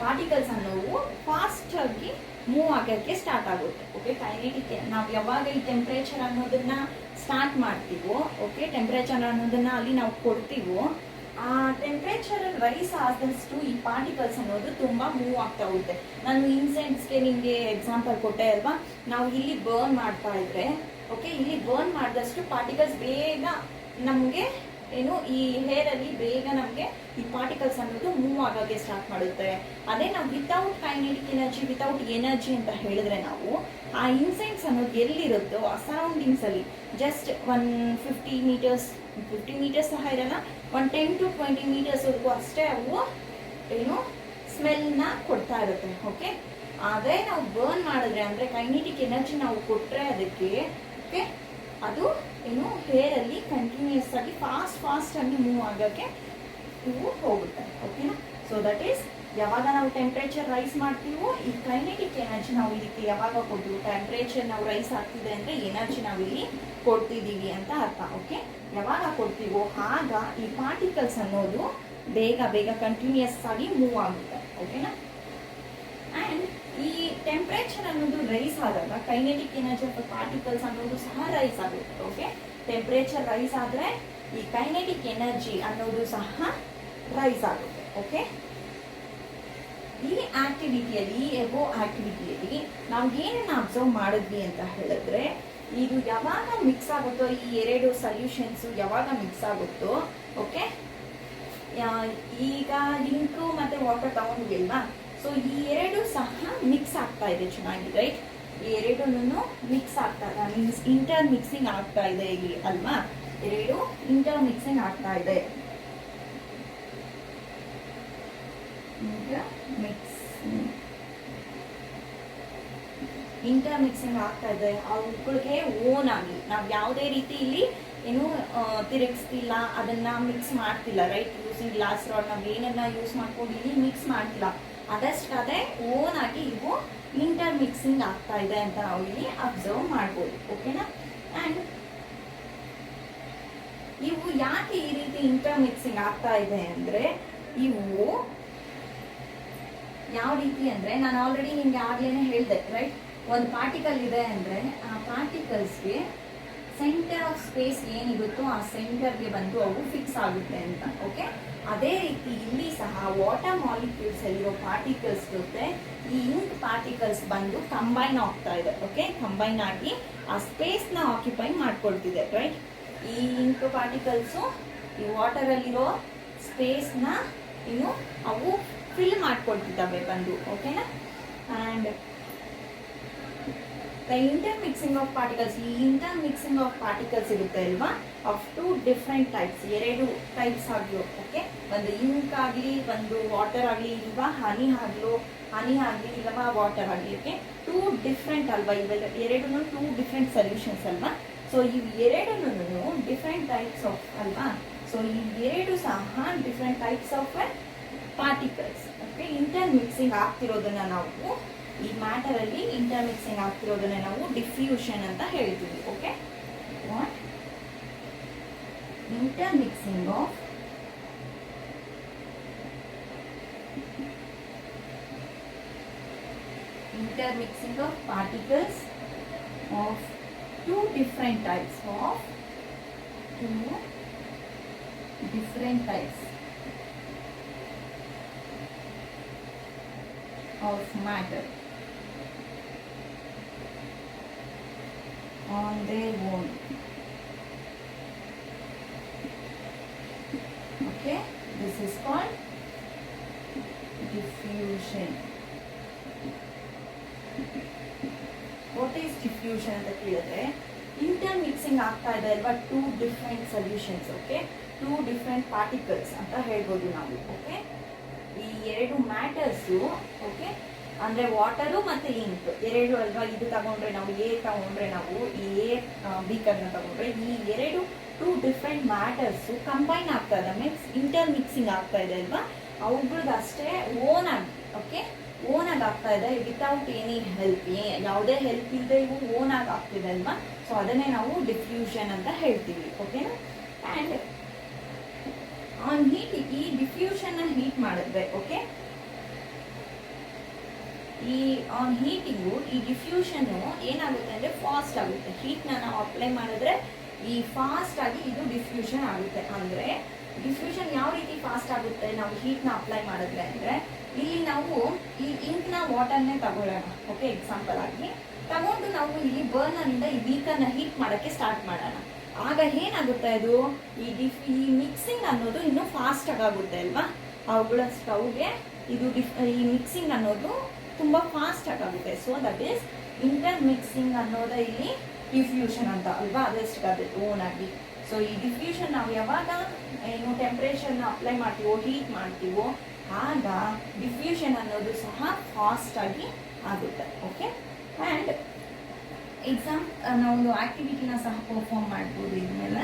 ಪಾರ್ಟಿಕಲ್ಸ್ ಅನ್ನೋವು ಫಾಸ್ಟ್ ಆಗಿ ಮೂವ್ ಆಗೋಕ್ಕೆ ಸ್ಟಾರ್ಟ್ ಆಗುತ್ತೆ. ಓಕೆ, ಕೈನೆಟಿಕ್ ನಾವು ಯಾವಾಗ ಈ ಟೆಂಪರೇಚರ್ ಅನ್ನೋದನ್ನ ಸ್ಟಾರ್ಟ್ ಮಾಡ್ತೀವೋ, ಓಕೆ, ಟೆಂಪರೇಚರ್ ಅನ್ನೋದನ್ನ ಅಲ್ಲಿ ನಾವು ಕೊಡ್ತೀವೋ, ಆ ಟೆಂಪರೇಚರ್ ರೈಸ್ ಆದಷ್ಟು ಈ ಪಾರ್ಟಿಕಲ್ಸ್ ಅನ್ನೋದು ತುಂಬಾ ಮೂವ್ ಆಗ್ತಾ ಹೋಗುತ್ತೆ. ನಾನು ಇನ್ಸೆಂಟ್ಸ್ಗೆ ನಿಮಗೆ ಎಕ್ಸಾಂಪಲ್ ಕೊಟ್ಟೆ ಅಲ್ವಾ, ನಾವು ಇಲ್ಲಿ ಬರ್ನ್ ಮಾಡ್ತಾ ಇದ್ರೆ ಓಕೆ, ಇಲ್ಲಿ ಬರ್ನ್ ಮಾಡಿದಷ್ಟು ಪಾರ್ಟಿಕಲ್ಸ್ ಬೇಗ ನಮಗೆ ಏನು ಈ ಹೇರ್ ಅಲ್ಲಿ ಬೇಗ ನಮಗೆ ಈ ಪಾರ್ಟಿಕಲ್ಸ್ ಅನ್ನೋದು ಮೂವ್ ಆಗೋಕ್ಕೆ ಸ್ಟಾರ್ಟ್ ಮಾಡುತ್ತೆ. ಅದೇ ನಾವು without kinetic energy, without energy ಅಂತ ಹೇಳಿದ್ರೆ ನಾವು ಆ ಇನ್ಸೆಂಟ್ಸ್ ಅನ್ನೋದು ಎಲ್ಲಿರುತ್ತೋ ಆ ಸರೌಂಡಿಂಗ್ಸ್ ಅಲ್ಲಿ ಜಸ್ಟ್ 150 ಮೀಟರ್ಸ್ ಸಹ ಇರಲ್ಲ, 10 to 20 ಮೀಟರ್ಸ್ವರೆಗೂ ಅಷ್ಟೇ ಅವು ಏನು ಸ್ಮೆಲ್ನ ಕೊಡ್ತಾ ಇರುತ್ತೆ. ಓಕೆ, ಅದೇ ನಾವು ಬರ್ನ್ ಮಾಡಿದ್ರೆ ಅಂದ್ರೆ ಕೈನೆಟಿಕ್ ಎನರ್ಜಿ ನಾವು ಕೊಟ್ರೆ ಅದಕ್ಕೆ ಓಕೆ, ಅದು ಏನು ಹೇರ್ ಅಲ್ಲಿ ಕಂಟಿನ್ಯೂಸ್ ಆಗಿ ಫಾಸ್ಟ್ ಆಗಿ ಮೂವ್ ಆಗೋಕ್ಕೆ ಇವು ಹೋಗುತ್ತೆ. ಓಕೆನಾ? ಸೊ ದಟ್ ಈಸ್ ಯಾವಾಗ ನಾವು ಟೆಂಪರೇಚರ್ ರೈಸ್ ಮಾಡ್ತೀವೋ ಈ ಕೈನೆಟಿಕ್ ಎನರ್ಜಿ ನಾವು ಇದಕ್ಕೆ ಯಾವಾಗ ಕೊಡ್ತೀವಿ, ಟೆಂಪರೇಚರ್ ನಾವು ರೈಸ್ ಆಗ್ತಿದೆ ಅಂದ್ರೆ ಎನರ್ಜಿ ನಾವು ಇಲ್ಲಿ ಕೊಡ್ತಿದ್ದೀವಿ ಅಂತ ಅರ್ಥ. ಓಕೆ, ಯಾವಾಗ ಕೊಡ್ತೀವೋ ಆಗ ಈ ಪಾರ್ಟಿಕಲ್ಸ್ ಅನ್ನೋದು ಬೇಗ ಕಂಟಿನ್ಯೂಸ್ ಆಗಿ ಮೂವ್ ಆಗುತ್ತೆ. ಓಕೆನಾ? ಅಂಡ್ ಈ ಟೆಂಪರೇಚರ್ ಅನ್ನೋದು ರೈಸ್ ಆದಾಗ ಕೈನೆಟಿಕ್ ಎನರ್ಜಿ ಆಫ್ ಪಾರ್ಟಿಕಲ್ಸ್ ಅನ್ನೋದು ಸಹ ರೈಸ್ ಆಗುತ್ತೆ. ಓಕೆ, ಟೆಂಪರೇಚರ್ ರೈಸ್ ಆದ್ರೆ ಈ ಕೈನೆಟಿಕ್ ಎನರ್ಜಿ ಅನ್ನೋದು ಸಹ ರೈಸ್ ಆಗುತ್ತೆ. ಓಕೆ, ಈ ಆಕ್ಟಿವಿಟಿಯಲ್ಲಿ ಎಬೋ ಆಕ್ಟಿವಿಟಿಯಲ್ಲಿ ನಾವು ಏನನ್ನ ಅಬ್ಸರ್ವ್ ಮಾಡಿದ್ವಿ ಅಂತ ಹೇಳಿದ್ರೆ, ಇದು ಯಾವಾಗ ಮಿಕ್ಸ್ ಆಗುತ್ತೋ ಈ ಎರಡು ಸೊಲ್ಯೂಷನ್ಸ್ ಯಾವಾಗ ಮಿಕ್ಸ್ ಆಗುತ್ತೋ ಓಕೆ, ಈಗ ಇಂಕು ಮತ್ತೆ ವಾಟರ್ ತಗೊಂಡ್ವಿ ಅಲ್ವಾ, ಸೊ ಈ ಎರಡು ಸಹ ಮಿಕ್ಸ್ ಆಗ್ತಾ ಇದೆ ಚೆನ್ನಾಗಿ, ರೈಟ್? ಈ ಎರಡೂ ಮಿಕ್ಸ್ ಆಗ್ತಾ ಇದೆ, ಮೀನ್ಸ್ ಇಂಟರ್ ಮಿಕ್ಸಿಂಗ್ ಆಗ್ತಾ ಇದೆ ಇಲ್ಲಿ ಅಲ್ವಾ, ಎರಡು ಇಂಟರ್ ಮಿಕ್ಸಿಂಗ್ ಆಗ್ತಾ ಇದೆ. ಇಂಟರ್ ಮಿಕ್ಸಿಂಗ್ ಆಗ್ತಾ ಇದೆ. ಅವುಗಳಿಗೆ ಓನ್ ಆಗಿ ನಾವು ಯಾವುದೇ ರೀತಿ ಇಲ್ಲಿ ಏನು ತಿರುಗಿಸ್ತಿಲ್ಲ, ಅದನ್ನ ಮಿಕ್ಸ್ ಮಾಡ್ತಿಲ್ಲ, ರೈಟ್? ಯೂಸಿಂಗ್ ಗ್ಲಾಸ್ ರಾಡ್ ನಾವು ಏನನ್ನ ಯೂಸ್ ಮಾಡ್ಕೊಂಡು ಇಲ್ಲಿ ಮಿಕ್ಸ್ ಮಾಡ್ತಿಲ್ಲ, ಅದಷ್ಟೇ ಓನ್ ಆಗಿ ಇವು ಇಂಟರ್ ಮಿಕ್ಸಿಂಗ್ ಆಗ್ತಾ ಇದೆ ಅಂತ ನಾವು ಇಲ್ಲಿ ಅಬ್ಸರ್ವ್ ಮಾಡ್ಬೋದು. ಓಕೆನಾ? ಅಂಡ್ ಇವು ಯಾಕೆ ಈ ರೀತಿ ಇಂಟರ್ ಮಿಕ್ಸಿಂಗ್ ಆಗ್ತಾ ಇದೆ ಅಂದ್ರೆ, ಇವು ಯಾವ ರೀತಿ ಅಂದ್ರೆ ನಾನು ಆಲ್ರೆಡಿ ನಿಮ್ಗೆ ಆಗ್ಲೇನೆ ಹೇಳ್ದೆ, ರೈಟ್? ಒಂದು ಪಾರ್ಟಿಕಲ್ ಇದೆ ಅಂದ್ರೆ ಆ ಪಾರ್ಟಿಕಲ್ಸ್ಗೆ ಸೆಂಟರ್ ಆಫ್ ಸ್ಪೇಸ್ ಏನಿರುತ್ತೋ ಆ ಸೆಂಟರ್ಗೆ ಬಂದು ಅವು ಫಿಕ್ಸ್ ಆಗುತ್ತೆ ಅಂತ. ಓಕೆ, ಅದೇ ರೀತಿ ಇಲ್ಲಿ ಸಹ ವಾಟರ್ ಮಾಲಿಕ್ಯೂಲ್ಸ್ ಅಲ್ಲಿರೋ ಪಾರ್ಟಿಕಲ್ಸ್ ಜೊತೆ ಈ ಇಂಕ್ ಪಾರ್ಟಿಕಲ್ಸ್ ಬಂದು ಕಂಬೈನ್ ಆಗ್ತಾ ಇದೆ. ಓಕೆ, ಕಂಬೈನ್ ಆಗಿ ಆ ಸ್ಪೇಸ್ ನ ಆಕ್ಯುಪೈ ಮಾಡ್ಕೊಳ್ತಿದೆ, ರೈಟ್? ಈ ಇಂಕ್ ಪಾರ್ಟಿಕಲ್ಸು ಈ ವಾಟರ್ ಅಲ್ಲಿರೋ ಸ್ಪೇಸ್ ನ ಇನ್ನು ಅವು ಫಿಲ್ ಮಾಡ್ಕೊಳ್ತಿದ್ದಾವೆ ಬಂದು. ಓಕೆನಾ? And the inter mixing of particles, ಈ ಇಂಟರ್ ಮಿಕ್ಸಿಂಗ್ ಆಫ್ ಪಾರ್ಟಿಕಲ್ಸ್ ಇರುತ್ತೆ ಅಲ್ವಾ, ಆಫ್ 2 ಡಿಫ್ರೆಂಟ್ ಟೈಪ್ಸ್, ಎರಡು ಟೈಪ್ಸ್ ಆಗಿರೋ. ಓಕೆ, ಒಂದು ಇಂಕ್ ಆಗಲಿ ಒಂದು ವಾಟರ್ ಆಗಲಿ, ಇಲ್ವಾ ಹನಿ ಆಗಲಿ ಇಲ್ಲವಾ ವಾಟರ್ ಆಗಲಿ. ಓಕೆ, 2 ಡಿಫ್ರೆಂಟ್ ಅಲ್ವಾ, ಇವೆಲ್ಲ ಎರಡು 2 ಡಿಫ್ರೆಂಟ್ ಸೊಲ್ಯೂಷನ್ಸ್ ಅಲ್ವಾ. ಸೊ ಇವು ಎರಡು ಡಿಫ್ರೆಂಟ್ ಟೈಪ್ಸ್ ಆಫ್ ಅಲ್ವಾ. ಸೊ ಈ ಎರಡು ಸಹ different types of particles. Okay, intermixing ಆಗ್ತಿರೋದನ್ನ ನಾವು ಈ ಮ್ಯಾಟರಲ್ಲಿ ಇಂಟರ್ಮಿಕ್ಸಿಂಗ್ ಆಗ್ತಿರೋದನ್ನ ನಾವು ಡಿಫ್ಯೂಷನ್ ಅಂತ ಹೇಳ್ತೀವಿ. Okay, what intermixing of particles of two different types of matter on their own. Okay, this is called diffusion. What is diffusion ಅಂತ ಕೇಳಿದ್ರೆ, ಇಂಟರ್ಮಿಕ್ಸಿಂಗ್ ಆಗ್ತಾ ಇದೆ ಅಲ್ವಾ, two different solutions. Okay, two different particles ಅಂತ ಹೇಳ್ಬೋದು ನಾವು. ಓಕೆ, ಈ ಎರಡು ಮ್ಯಾಟರ್ಸು, ಓಕೆ, ಅಂದ್ರೆ ವಾಟರು ಮತ್ತೆ ಇಂಕ್ ಎರಡು ಅಲ್ವಾ. ಇದು ತಗೊಂಡ್ರೆ ನಾವು ತಗೊಂಡ್ರೆ ನಾವು ಈ ಬೀಕರ್ನ ತಗೊಂಡ್ರೆ ಈ ಎರಡು ಟೂ ಡಿಫ್ರೆಂಟ್ ಮ್ಯಾಟರ್ಸು ಕಂಬೈನ್ ಆಗ್ತಾ ಇದೆ, ಮೀನ್ಸ್ ಇಂಟರ್ಮಿಕ್ಸಿಂಗ್ ಆಗ್ತಾ ಇದೆ ಅಲ್ವಾ. ಅವುಗಳದ್ದು ಅಷ್ಟೇ ಓನ್ ಆಗಿ, ಓಕೆ, ಓನ್ ಆಗಿ ಆಗ್ತಾ ಇದೆ ವಿತೌಟ್ ಎನಿ ಹೆಲ್ಪ್, ಯಾವುದೇ ಹೆಲ್ಪ್ ಇಲ್ಲದೆ ಇವು ಓನ್ ಆಗಿ ಆಗ್ತಿದೆ ಅಲ್ವಾ. ಸೊ ಅದನ್ನೇ ನಾವು ಡಿಫ್ಯೂಷನ್ ಅಂತ ಹೇಳ್ತೀವಿ. ಓಕೆನಾ. ಆ್ಯಂಡ್ ಆನ್ ಹೀಟ್, ಈ ಡಿಫ್ಯೂಷನ್ ಹೀಟ್ ಮಾಡಿದ್ರೆ, ಓಕೆ, ಈ ಆನ್ ಹೀಟಿಂಗು ಈ ಡಿಫ್ಯೂಷನ್ ಏನಾಗುತ್ತೆ ಅಂದ್ರೆ ಫಾಸ್ಟ್ ಆಗುತ್ತೆ. ಹೀಟ್ನ ನಾವು ಅಪ್ಲೈ ಮಾಡಿದ್ರೆ ಈ ಫಾಸ್ಟ್ ಆಗಿ ಇದು ಡಿಫ್ಯೂಷನ್ ಆಗುತ್ತೆ. ಅಂದ್ರೆ ಡಿಫ್ಯೂಷನ್ ಯಾವ ರೀತಿ ಫಾಸ್ಟ್ ಆಗುತ್ತೆ ನಾವು ಹೀಟ್ನ ಅಪ್ಲೈ ಮಾಡಿದ್ರೆ ಅಂದ್ರೆ, ಇಲ್ಲಿ ನಾವು ಈ ಇಂಕ್ನ ವಾಟರ್ನೇ ತಗೊಳ್ಳೋಣ. ಓಕೆ, ಎಕ್ಸಾಂಪಲ್ ಆಗಿ ತಗೊಂಡು ನಾವು ಇಲ್ಲಿ ಬರ್ನರ್ನಿಂದ ಈ ಬೀಕರ್ನ ಹೀಟ್ ಮಾಡೋಕ್ಕೆ ಸ್ಟಾರ್ಟ್ ಮಾಡೋಣ. ಆಗ ಏನಾಗುತ್ತೆ, ಅದು ಈ ಮಿಕ್ಸಿಂಗ್ ಅನ್ನೋದು ಇನ್ನೂ ಫಾಸ್ಟ್ ಆಗುತ್ತೆ ಅಲ್ವಾ. ಅವುಗಳ ಸ್ಟವ್ಗೆ ಇದು ಈ ಮಿಕ್ಸಿಂಗ್ ಅನ್ನೋದು ತುಂಬ ಫಾಸ್ಟ್ ಆಗುತ್ತೆ. So that is inter mixing ಅನ್ನೋದ ಇಲ್ಲಿ ಡಿಫ್ಯೂಷನ್ ಅಂತ ಅಲ್ವಾ. ಅದೆಷ್ಟಾಗುತ್ತೆ ಓನ್ ಆಗಿ. ಸೊ ಈ ಡಿಫ್ಯೂಷನ್ ನಾವು ಯಾವಾಗ ಏನು ಟೆಂಪ್ರೇಚರ್ನ ಅಪ್ಲೈ ಮಾಡ್ತೀವೋ, ಹೀಟ್ ಮಾಡ್ತೀವೋ, ಆಗ ಡಿಫ್ಯೂಷನ್ ಅನ್ನೋದು ಸಹ ಫಾಸ್ಟ್ ಆಗಿ ಆಗುತ್ತೆ. ಓಕೆ, ಆ್ಯಂಡ್ ನಾವೊಂದು ಆಕ್ಟಿವಿಟಿನ ಸಹ ಪರ್ಫಾರ್ಮ್ ಮಾಡ್ಬೋದು. ಇದ್ಮೇಲೆ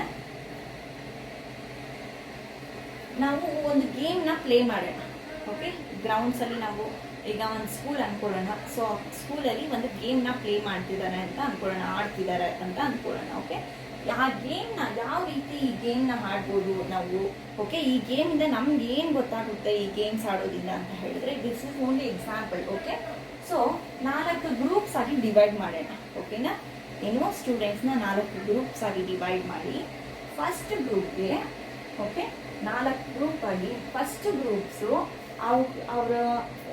ನಾವು ಒಂದು ಗೇಮ್ನ ಪ್ಲೇ ಮಾಡೋಣ. ಓಕೆ, ಗ್ರೌಂಡ್ಸಲ್ಲಿ ನಾವು ಈಗ ಒಂದು ಸ್ಕೂಲ್ ಅನ್ಕೊಳ್ಳೋಣ. ಸೊ ಸ್ಕೂಲಲ್ಲಿ ಒಂದು ಗೇಮ್ನ ಪ್ಲೇ ಮಾಡ್ತಿದ್ದಾರೆ ಅಂತ ಅನ್ಕೊಳ್ಳೋಣ, ಆಡ್ತಿದ್ದಾರೆ ಅಂತ ಅನ್ಕೊಳ್ಳೋಣ. ಓಕೆ, ಆ ಗೇಮ್ನ ಯಾವ ರೀತಿ ಈ ಗೇಮ್ನ ಆಡ್ಬೋದು ನಾವು. ಓಕೆ, ಈ ಗೇಮಿಂದ ನಮ್ಗೆ ಏನು ಗೊತ್ತಾಗುತ್ತೆ ಈ ಗೇಮ್ಸ್ ಆಡೋದ್ರಿಂದ ಅಂತ ಹೇಳಿದ್ರೆ, this is only example. Okay, so 4 groups ಆಗಿ ಡಿವೈಡ್ ಮಾಡೋಣ. ಓಕೆನಾ, ಏನು ಸ್ಟೂಡೆಂಟ್ಸ್ನ 4 ಗ್ರೂಪ್ಸ್ ಆಗಿ ಡಿವೈಡ್ ಮಾಡಿ, ಫಸ್ಟ್ ಗ್ರೂಪ್ಗೆ, ಓಕೆ, 4 ಗ್ರೂಪ್ ಆಗಿ ಫಸ್ಟ್ ಗ್ರೂಪ್ಸು ಅವರ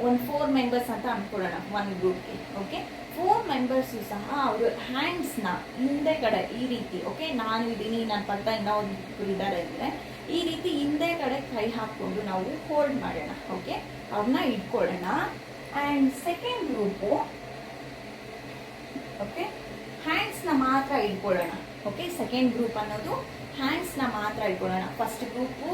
ಒಂದು 4 ಮೆಂಬರ್ಸ್ ಅಂತ ಅನ್ಕೊಳ್ಳೋಣ ಒಂದು ಗ್ರೂಪ್ಗೆ. ಓಕೆ, 4 ಮೆಂಬರ್ಸು ಸಹ ಅವರು ಹ್ಯಾಂಡ್ಸ್ನ ಹಿಂದೆ ಕಡೆ ಈ ರೀತಿ, ಓಕೆ, ನಾನು ಇದ್ದೀನಿ, ನನ್ನ ಪಕ್ಕ ಇನ್ನೊಂದು ಇದ್ದಾರೆ ಅಂದರೆ ಈ ರೀತಿ ಹಿಂದೆ ಕಡೆ ಕೈ ಹಾಕ್ಕೊಂಡು ನಾವು ಹೋಲ್ಡ್ ಮಾಡೋಣ. ಓಕೆ, ಅವ್ರನ್ನ ಇಟ್ಕೊಳ್ಳೋಣ. ಆ್ಯಂಡ್ ಸೆಕೆಂಡ್ ಗ್ರೂಪು, ಓಕೆ, ಹ್ಯಾಂಡ್ಸ್ನ ಮಾತ್ರ ಇಟ್ಕೊಳ್ಳೋಣ. ಓಕೆ, ಸೆಕೆಂಡ್ ಗ್ರೂಪ್ ಅನ್ನೋದು ಹ್ಯಾಂಡ್ಸ್ನ ಮಾತ್ರ ಇಟ್ಕೊಳ್ಳೋಣ. ಫಸ್ಟ್ ಗ್ರೂಪು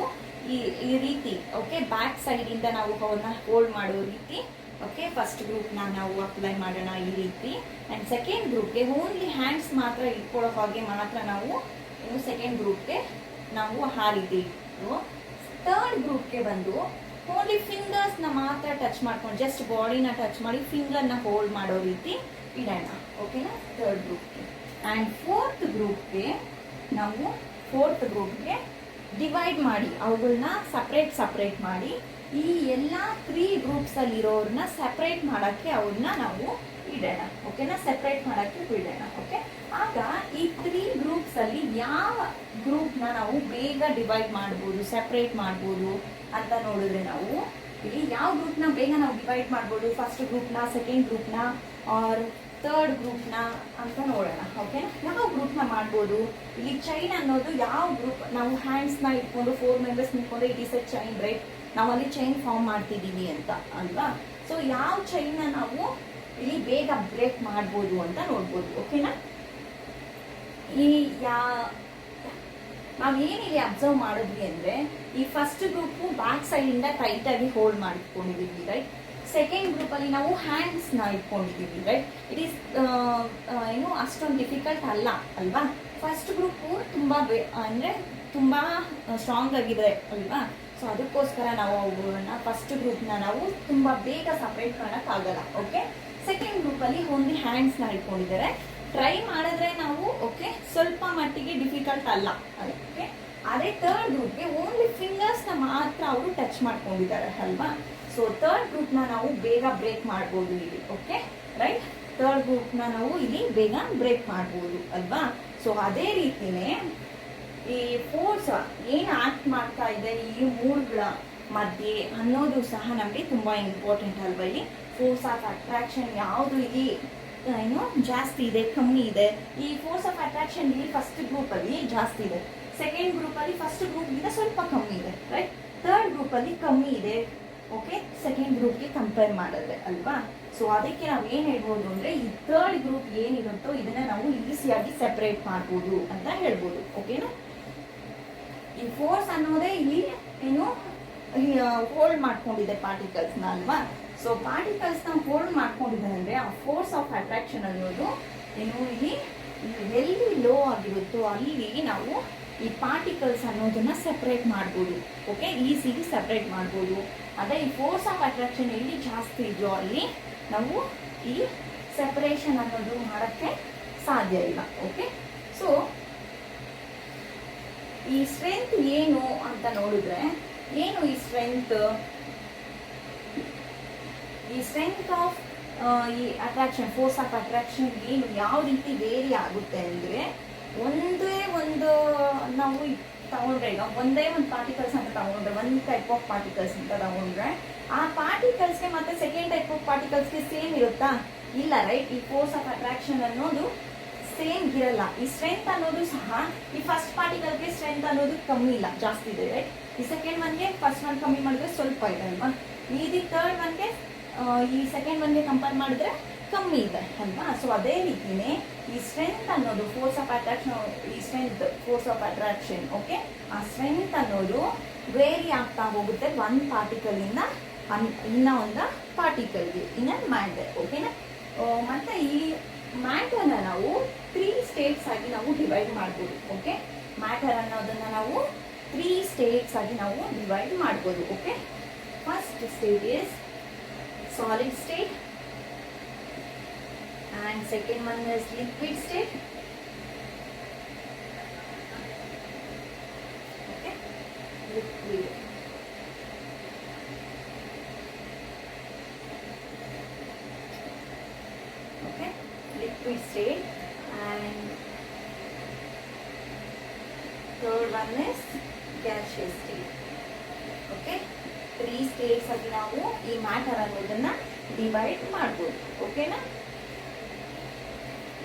ಈ ರೀತಿ, ಓಕೆ, ಬ್ಯಾಕ್ ಸೈಡಿಂದ ನಾವು ಅವ್ರನ್ನ ಹೋಲ್ಡ್ ಮಾಡೋ ರೀತಿ, ಓಕೆ, ಫಸ್ಟ್ ಗ್ರೂಪ್ನ ನಾವು ಅಪ್ಲೈ ಮಾಡೋಣ ಈ ರೀತಿ. ಆ್ಯಂಡ್ ಸೆಕೆಂಡ್ ಗ್ರೂಪ್ಗೆ ಓನ್ಲಿ ಹ್ಯಾಂಡ್ಸ್ ಮಾತ್ರ ಇಟ್ಕೊಳ್ಳೋ ಹಾಗೆ ಮಾತ್ರ ನಾವು ಇನ್ನು ಸೆಕೆಂಡ್ ಗ್ರೂಪ್ಗೆ ನಾವು ಆ ರೀತಿ ಇಟ್ಟು, ಥರ್ಡ್ ಗ್ರೂಪ್ಗೆ ಬಂದು ಓನ್ಲಿ ಫಿಂಗರ್ಸ್ನ ಮಾತ್ರ ಟಚ್ ಮಾಡ್ಕೊಂಡು, ಜಸ್ಟ್ ಬಾಡಿನ ಟಚ್ ಮಾಡಿ ಫಿಂಗರ್ನ ಹೋಲ್ಡ್ ಮಾಡೋ ರೀತಿ ಇಡೋಣ. ಓಕೆನಾ, ಥರ್ಡ್ ಗ್ರೂಪ್ಗೆ. ಆ್ಯಂಡ್ ಫೋರ್ತ್ ಗ್ರೂಪ್ಗೆ ಡಿವೈಡ್ ಮಾಡಿ, ಅವುಗಳನ್ನ ಸಪ್ರೇಟ್ ಮಾಡಿ, ಈ ಎಲ್ಲ 3 ಗ್ರೂಪ್ಸಲ್ಲಿರೋರನ್ನ ಸಪ್ರೇಟ್ ಮಾಡೋಕ್ಕೆ ಅವ್ರನ್ನ ನಾವು ಇಡೋಣ. ಓಕೆನಾ, ಸಪ್ರೇಟ್ ಮಾಡೋಕ್ಕೆ ಬಿಡೋಣ. ಓಕೆ, ಆಗ ಈ 3 ಗ್ರೂಪ್ಸಲ್ಲಿ ಯಾವ ಗ್ರೂಪ್ನ ನಾವು ಬೇಗ ಡಿವೈಡ್ ಮಾಡ್ಬೋದು, ಸಪ್ರೇಟ್ ಮಾಡ್ಬೋದು ಅಂತ ನೋಡಿದ್ರೆ, ನಾವು ಇಲ್ಲಿ ಯಾವ ಗ್ರೂಪ್ನ ಬೇಗ ನಾವು ಡಿವೈಡ್ ಮಾಡ್ಬೋದು, ಫಸ್ಟ್ ಗ್ರೂಪ್ನ, ಸೆಕೆಂಡ್ ಗ್ರೂಪ್ನ ಆರ್ ಥರ್ಡ್ ಗ್ರೂಪ್ನ ಅಂತ ನೋಡೋಣ. ಓಕೆನಾ, ಯಾವ ಗ್ರೂಪ್ನ ಮಾಡ್ಬೋದು. ಇಲ್ಲಿ ಚೈನ್ ಅನ್ನೋದು ಯಾವ ಗ್ರೂಪ್, ನಾವು ಹ್ಯಾಂಡ್ಸ್ನ ಇಟ್ಕೊಂಡು 4 ಮೆಂಬರ್ಸ್ ನಿಂತ್ಕೊಂಡು it is A chain, right, ನಾವಲ್ಲಿ ಚೈನ್ ಫಾರ್ಮ್ ಮಾಡ್ತಿದ್ದೀವಿ ಅಂತ ಅಲ್ವಾ. ಸೊ ಯಾವ ಚೈನ್ನ ನಾವು ಇಲ್ಲಿ ಬೇಗ ಬ್ರೇಕ್ ಮಾಡ್ಬೋದು ಅಂತ ನೋಡ್ಬೋದು. ಓಕೆನಾ, ಈ ನಾವೇನಿಲ್ಲಿ ಅಬ್ಸರ್ವ್ ಮಾಡಿದ್ವಿ ಅಂದರೆ, ಈ ಫಸ್ಟ್ ಗ್ರೂಪು ಬ್ಯಾಕ್ ಸೈಡಿಂದ ಟೈಟಾಗಿ ಹೋಲ್ಡ್ ಮಾಡಿಟ್ಕೊಂಡಿದ್ದೀವಿ, ರೈಟ್. ಸೆಕೆಂಡ್ ಗ್ರೂಪಲ್ಲಿ ನಾವು ಹ್ಯಾಂಡ್ಸ್ನ ಇಟ್ಕೊಂಡಿದ್ದೀವಿ, ರೈಟ್. ಇಟ್ ಈಸ್ ಏನು ಅಷ್ಟೊಂದು ಡಿಫಿಕಲ್ಟ್ ಅಲ್ವಾ. ಫಸ್ಟ್ ಗ್ರೂಪು ತುಂಬ ಅಂದರೆ ತುಂಬ ಸ್ಟ್ರಾಂಗ್ ಆಗಿದೆ ಅಲ್ವಾ. ಸೊ ಅದಕ್ಕೋಸ್ಕರ ನಾವು ಅವುಗಳನ್ನ ಫಸ್ಟ್ ಗ್ರೂಪ್ನ ನಾವು ತುಂಬ ಬೇಗ ಸಪ್ರೇಟ್ ಮಾಡೋಕ್ಕಾಗಲ್ಲ. ಓಕೆ, ಸೆಕೆಂಡ್ ಗ್ರೂಪಲ್ಲಿ ಓನ್ಲಿ ಹ್ಯಾಂಡ್ಸ್ನ ಇಟ್ಕೊಂಡಿದ್ದಾರೆ. ಟ್ರೈ ಮಾಡಿದ್ರೆ ನಾವು ಓಕೆ ಸ್ವಲ್ಪ ಮಟ್ಟಿಗೆ ಡಿಫಿಕಲ್ಟ್ ಅಲ್ಲ ಓಕೆ. ಅದೇ ಥರ್ಡ್ ಗ್ರೂಪ್ಗೆ ಓನ್ಲಿ ಫಿಂಗರ್ಸ್ನ ಮಾತ್ರ ಅವರು ಟಚ್ ಮಾಡ್ಕೊಂಡಿದ್ದಾರೆ ಅಲ್ವಾ. ಸೊ ಥರ್ಡ್ ಗ್ರೂಪ್ನ ನಾವು ಬೇಗ ಬ್ರೇಕ್ ಮಾಡ್ಬೋದು ಇಲ್ಲಿ ಓಕೆ ರೈಟ್. ಥರ್ಡ್ ಗ್ರೂಪ್ನ ನಾವು ಇಲ್ಲಿ ಬೇಗ ಬ್ರೇಕ್ ಮಾಡ್ಬೋದು ಅಲ್ವಾ. ಸೊ ಅದೇ ರೀತಿನೇ ಈ ಫೋರ್ಸ್ ಏನು ಆಕ್ಟ್ ಮಾಡ್ತಾ ಇದೆ ಈ ಮೂರುಗಳ ಮಧ್ಯೆ ಅನ್ನೋದು ಸಹ ನಮಗೆ ತುಂಬ ಇಂಪಾರ್ಟೆಂಟ್ ಅಲ್ವಾ. ಇಲ್ಲಿ ಫೋರ್ಸ್ ಆಫ್ ಅಟ್ರಾಕ್ಷನ್ ಯಾವುದು ಇಲ್ಲಿ ಏನು ಜಾಸ್ತಿ ಇದೆ ಕಮ್ಮಿ ಇದೆ. ಈ ಫೋರ್ಸ್ ಆಫ್ ಅಟ್ರಾಕ್ಷನ್ ಇಲ್ಲಿ ಫಸ್ಟ್ ಗ್ರೂಪಲ್ಲಿ ಜಾಸ್ತಿ ಇದೆ, ಸೆಕೆಂಡ್ ಗ್ರೂಪಲ್ಲಿ ಫಸ್ಟ್ ಗ್ರೂಪ್ಗಿಂತ ಸ್ವಲ್ಪ ಕಮ್ಮಿ ಇದೆ ರೈಟ್. ಥರ್ಡ್ ಗ್ರೂಪಲ್ಲಿ ಕಮ್ಮಿ ಇದೆ ಓಕೆ ಸೆಕೆಂಡ್ ಗ್ರೂಪ್ಗೆ ಕಂಪೇರ್ ಮಾಡಿದ್ರೆ ಅಲ್ವಾ. ಸೊ ಅದಕ್ಕೆ ನಾವು ಏನು ಹೇಳ್ಬೋದು ಅಂದರೆ ಈ ಥರ್ಡ್ ಗ್ರೂಪ್ ಏನಿರುತ್ತೋ ಇದನ್ನ ನಾವು ಈಸಿಯಾಗಿ ಸೆಪರೇಟ್ ಮಾಡ್ಬೋದು ಅಂತ ಹೇಳ್ಬೋದು ಓಕೆನಾ. ಈ ಫೋರ್ಸ್ ಅನ್ನೋದೇ ಇಲ್ಲಿ ಏನು ಹೋಲ್ಡ್ ಮಾಡ್ಕೊಂಡಿದೆ ಪಾರ್ಟಿಕಲ್ಸ್ನ ಅಲ್ವಾ. ಸೊ ಪಾರ್ಟಿಕಲ್ಸ್ನ ಹೋಲ್ಡ್ ಮಾಡ್ಕೊಂಡಿದೆ ಅಂದರೆ ಆ ಫೋರ್ಸ್ ಆಫ್ ಅಟ್ರಾಕ್ಷನ್ ಅನ್ನೋದು ಏನು ಇಲ್ಲಿ ಎಲ್ಲಿ ಲೋ ಆಗಿರುತ್ತೋ ಅಲ್ಲಿ ನಾವು ಈ ಪಾರ್ಟಿಕಲ್ಸ್ ಅನ್ನೋದನ್ನ ಸೆಪ್ರೇಟ್ ಮಾಡ್ಬೋದು ಓಕೆ, ಈಸಿಲಿ ಸೆಪ್ರೇಟ್ ಮಾಡ್ಬೋದು. ಅದೇ ಈ ಫೋರ್ಸ್ ಆಫ್ ಅಟ್ರಾಕ್ಷನ್ ಎಲ್ಲಿ ಜಾಸ್ತಿ ಇದೆಯೋ ಅಲ್ಲಿ ನಾವು ಈ ಸೆಪರೇಷನ್ ಅನ್ನೋದು ಮಾಡೋಕ್ಕೆ ಸಾಧ್ಯ ಇಲ್ಲ ಓಕೆ. ಸೊ ಈ ಸ್ಟ್ರೆಂತ್ ಏನು ಅಂತ ನೋಡಿದ್ರೆ ಏನು ಈ ಸ್ಟ್ರೆಂತ್ ಆಫ್ ಈ ಅಟ್ರಾಕ್ಷನ್ ಫೋರ್ಸ್ ಆಫ್ ಅಟ್ರಾಕ್ಷನ್ ಏನು ಯಾವ ರೀತಿ ವೇರಿ ಆಗುತ್ತೆ ಅಂದರೆ ಒಂದೇ ಒಂದು ನಾವು ತಗೊಂಡ್ರೆ ಈಗ ಒಂದೇ ಒಂದು ಪಾರ್ಟಿಕಲ್ಸ್ ಅಂತ ತಗೊಂಡ್ರೆ ಒಂದು ಟೈಪ್ ಆಫ್ ಪಾರ್ಟಿಕಲ್ಸ್ ಅಂತ ತಗೊಂಡ್ರೆ ಆ ಪಾರ್ಟಿಕಲ್ಸ್ಗೆ ಮತ್ತೆ ಸೆಕೆಂಡ್ ಟೈಪ್ ಆಫ್ ಪಾರ್ಟಿಕಲ್ಸ್ಗೆ ಸೇಮ್ ಇರುತ್ತಾ ಇಲ್ಲ ರೈಟ್. ಈ ಫೋರ್ಸ್ ಆಫ್ ಅಟ್ರಾಕ್ಷನ್ ಅನ್ನೋದು ಸೇಮ್ ಇರಲ್ಲ. ಈ ಸ್ಟ್ರೆಂತ್ ಅನ್ನೋದು ಸಹ ಈ ಫಸ್ಟ್ ಪಾರ್ಟಿಕಲ್ಗೆ ಸ್ಟ್ರೆಂತ್ ಅನ್ನೋದು ಕಮ್ಮಿ ಇಲ್ಲ ಜಾಸ್ತಿ ಇದೆ ರೈಟ್. ಈ ಸೆಕೆಂಡ್ ಒನ್ಗೆ ಫಸ್ಟ್ ಒನ್ ಕಮ್ಮಿ ಮಾಡಿದ್ರೆ ಸ್ವಲ್ಪ ಇದೆ ಅಲ್ವಾ. ಈ ಥರ್ಡ್ ಒನ್ಗೆ ಈ ಸೆಕೆಂಡ್ ಒನ್ಗೆ ಕಂಪೇರ್ ಮಾಡಿದ್ರೆ ಕಮ್ಮಿ ಇದೆ ಅಲ್ವಾ. ಸೊ ಅದೇ ರೀತಿನೇ ಈ ಸ್ಟ್ರೆಂತ್ ಅನ್ನೋದು ಫೋರ್ಸ್ ಆಫ್ ಅಟ್ರಾಕ್ಷನ್ ಈ strength force of attraction okay ಆ ಸ್ಟ್ರೆಂತ್ ಅನ್ನೋದು ವೇರಿ ಆಗ್ತಾ ಹೋಗುತ್ತೆ ಒಂದು ಪಾರ್ಟಿಕಲಿಂದ ಇನ್ನ ಒಂದು ಪಾರ್ಟಿಕಲ್ಗೆ ಇನ್ನೊಂದು ಮ್ಯಾಟರ್ ಓಕೆನಾ. ಮತ್ತೆ ಈ ಮ್ಯಾಟರ್ನ ನಾವು 3 ಸ್ಟೇಟ್ಸ್ ಆಗಿ ನಾವು ಡಿವೈಡ್ ಮಾಡ್ಬೋದು ಓಕೆ. ಮ್ಯಾಟರ್ ಅನ್ನೋದನ್ನ ನಾವು 3 ಸ್ಟೇಟ್ಸ್ ಆಗಿ ನಾವು ಡಿವೈಡ್ ಮಾಡ್ಬೋದು okay. First state is solid state and second one is liquid state okay liquid okay liquid state and third one is gaseous state okay 3 states ಆಗಿ ನಾವು ಈ ಮ್ಯಾಟರ್ ಅನ್ನೋದನ್ನ ಡಿವೈಡ್ ಮಾಡ್ಬೋದು ಓಕೆನಾ.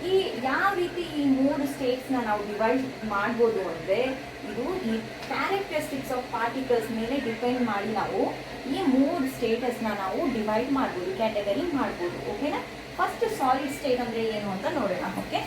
ಈ ಯಾವ ರೀತಿ ಈ 3 ಸ್ಟೇಟ್ಸ್ನ ನಾವು ಡಿವೈಡ್ ಮಾಡ್ಬೋದು ಅಂದರೆ ಇದು ಈ ಕ್ಯಾರೆಕ್ಟರಿಸ್ಟಿಕ್ಸ್ ಆಫ್ ಪಾರ್ಟಿಕಲ್ಸ್ ಮೇಲೆ ಡಿಪೆಂಡ್ ಮಾಡಿ ನಾವು ಈ 3 ಸ್ಟೇಟಸ್ನ ನಾವು ಡಿವೈಡ್ ಮಾಡ್ಬೋದು ಕ್ಯಾಟಗರಿ ಮಾಡ್ಬೋದು ಓಕೆನಾ. ಫಸ್ಟ್ ಸಾಲಿಡ್ ಸ್ಟೇಟ್ ಅಂದರೆ ಏನು ಅಂತ ನೋಡೋಣ ಓಕೆ.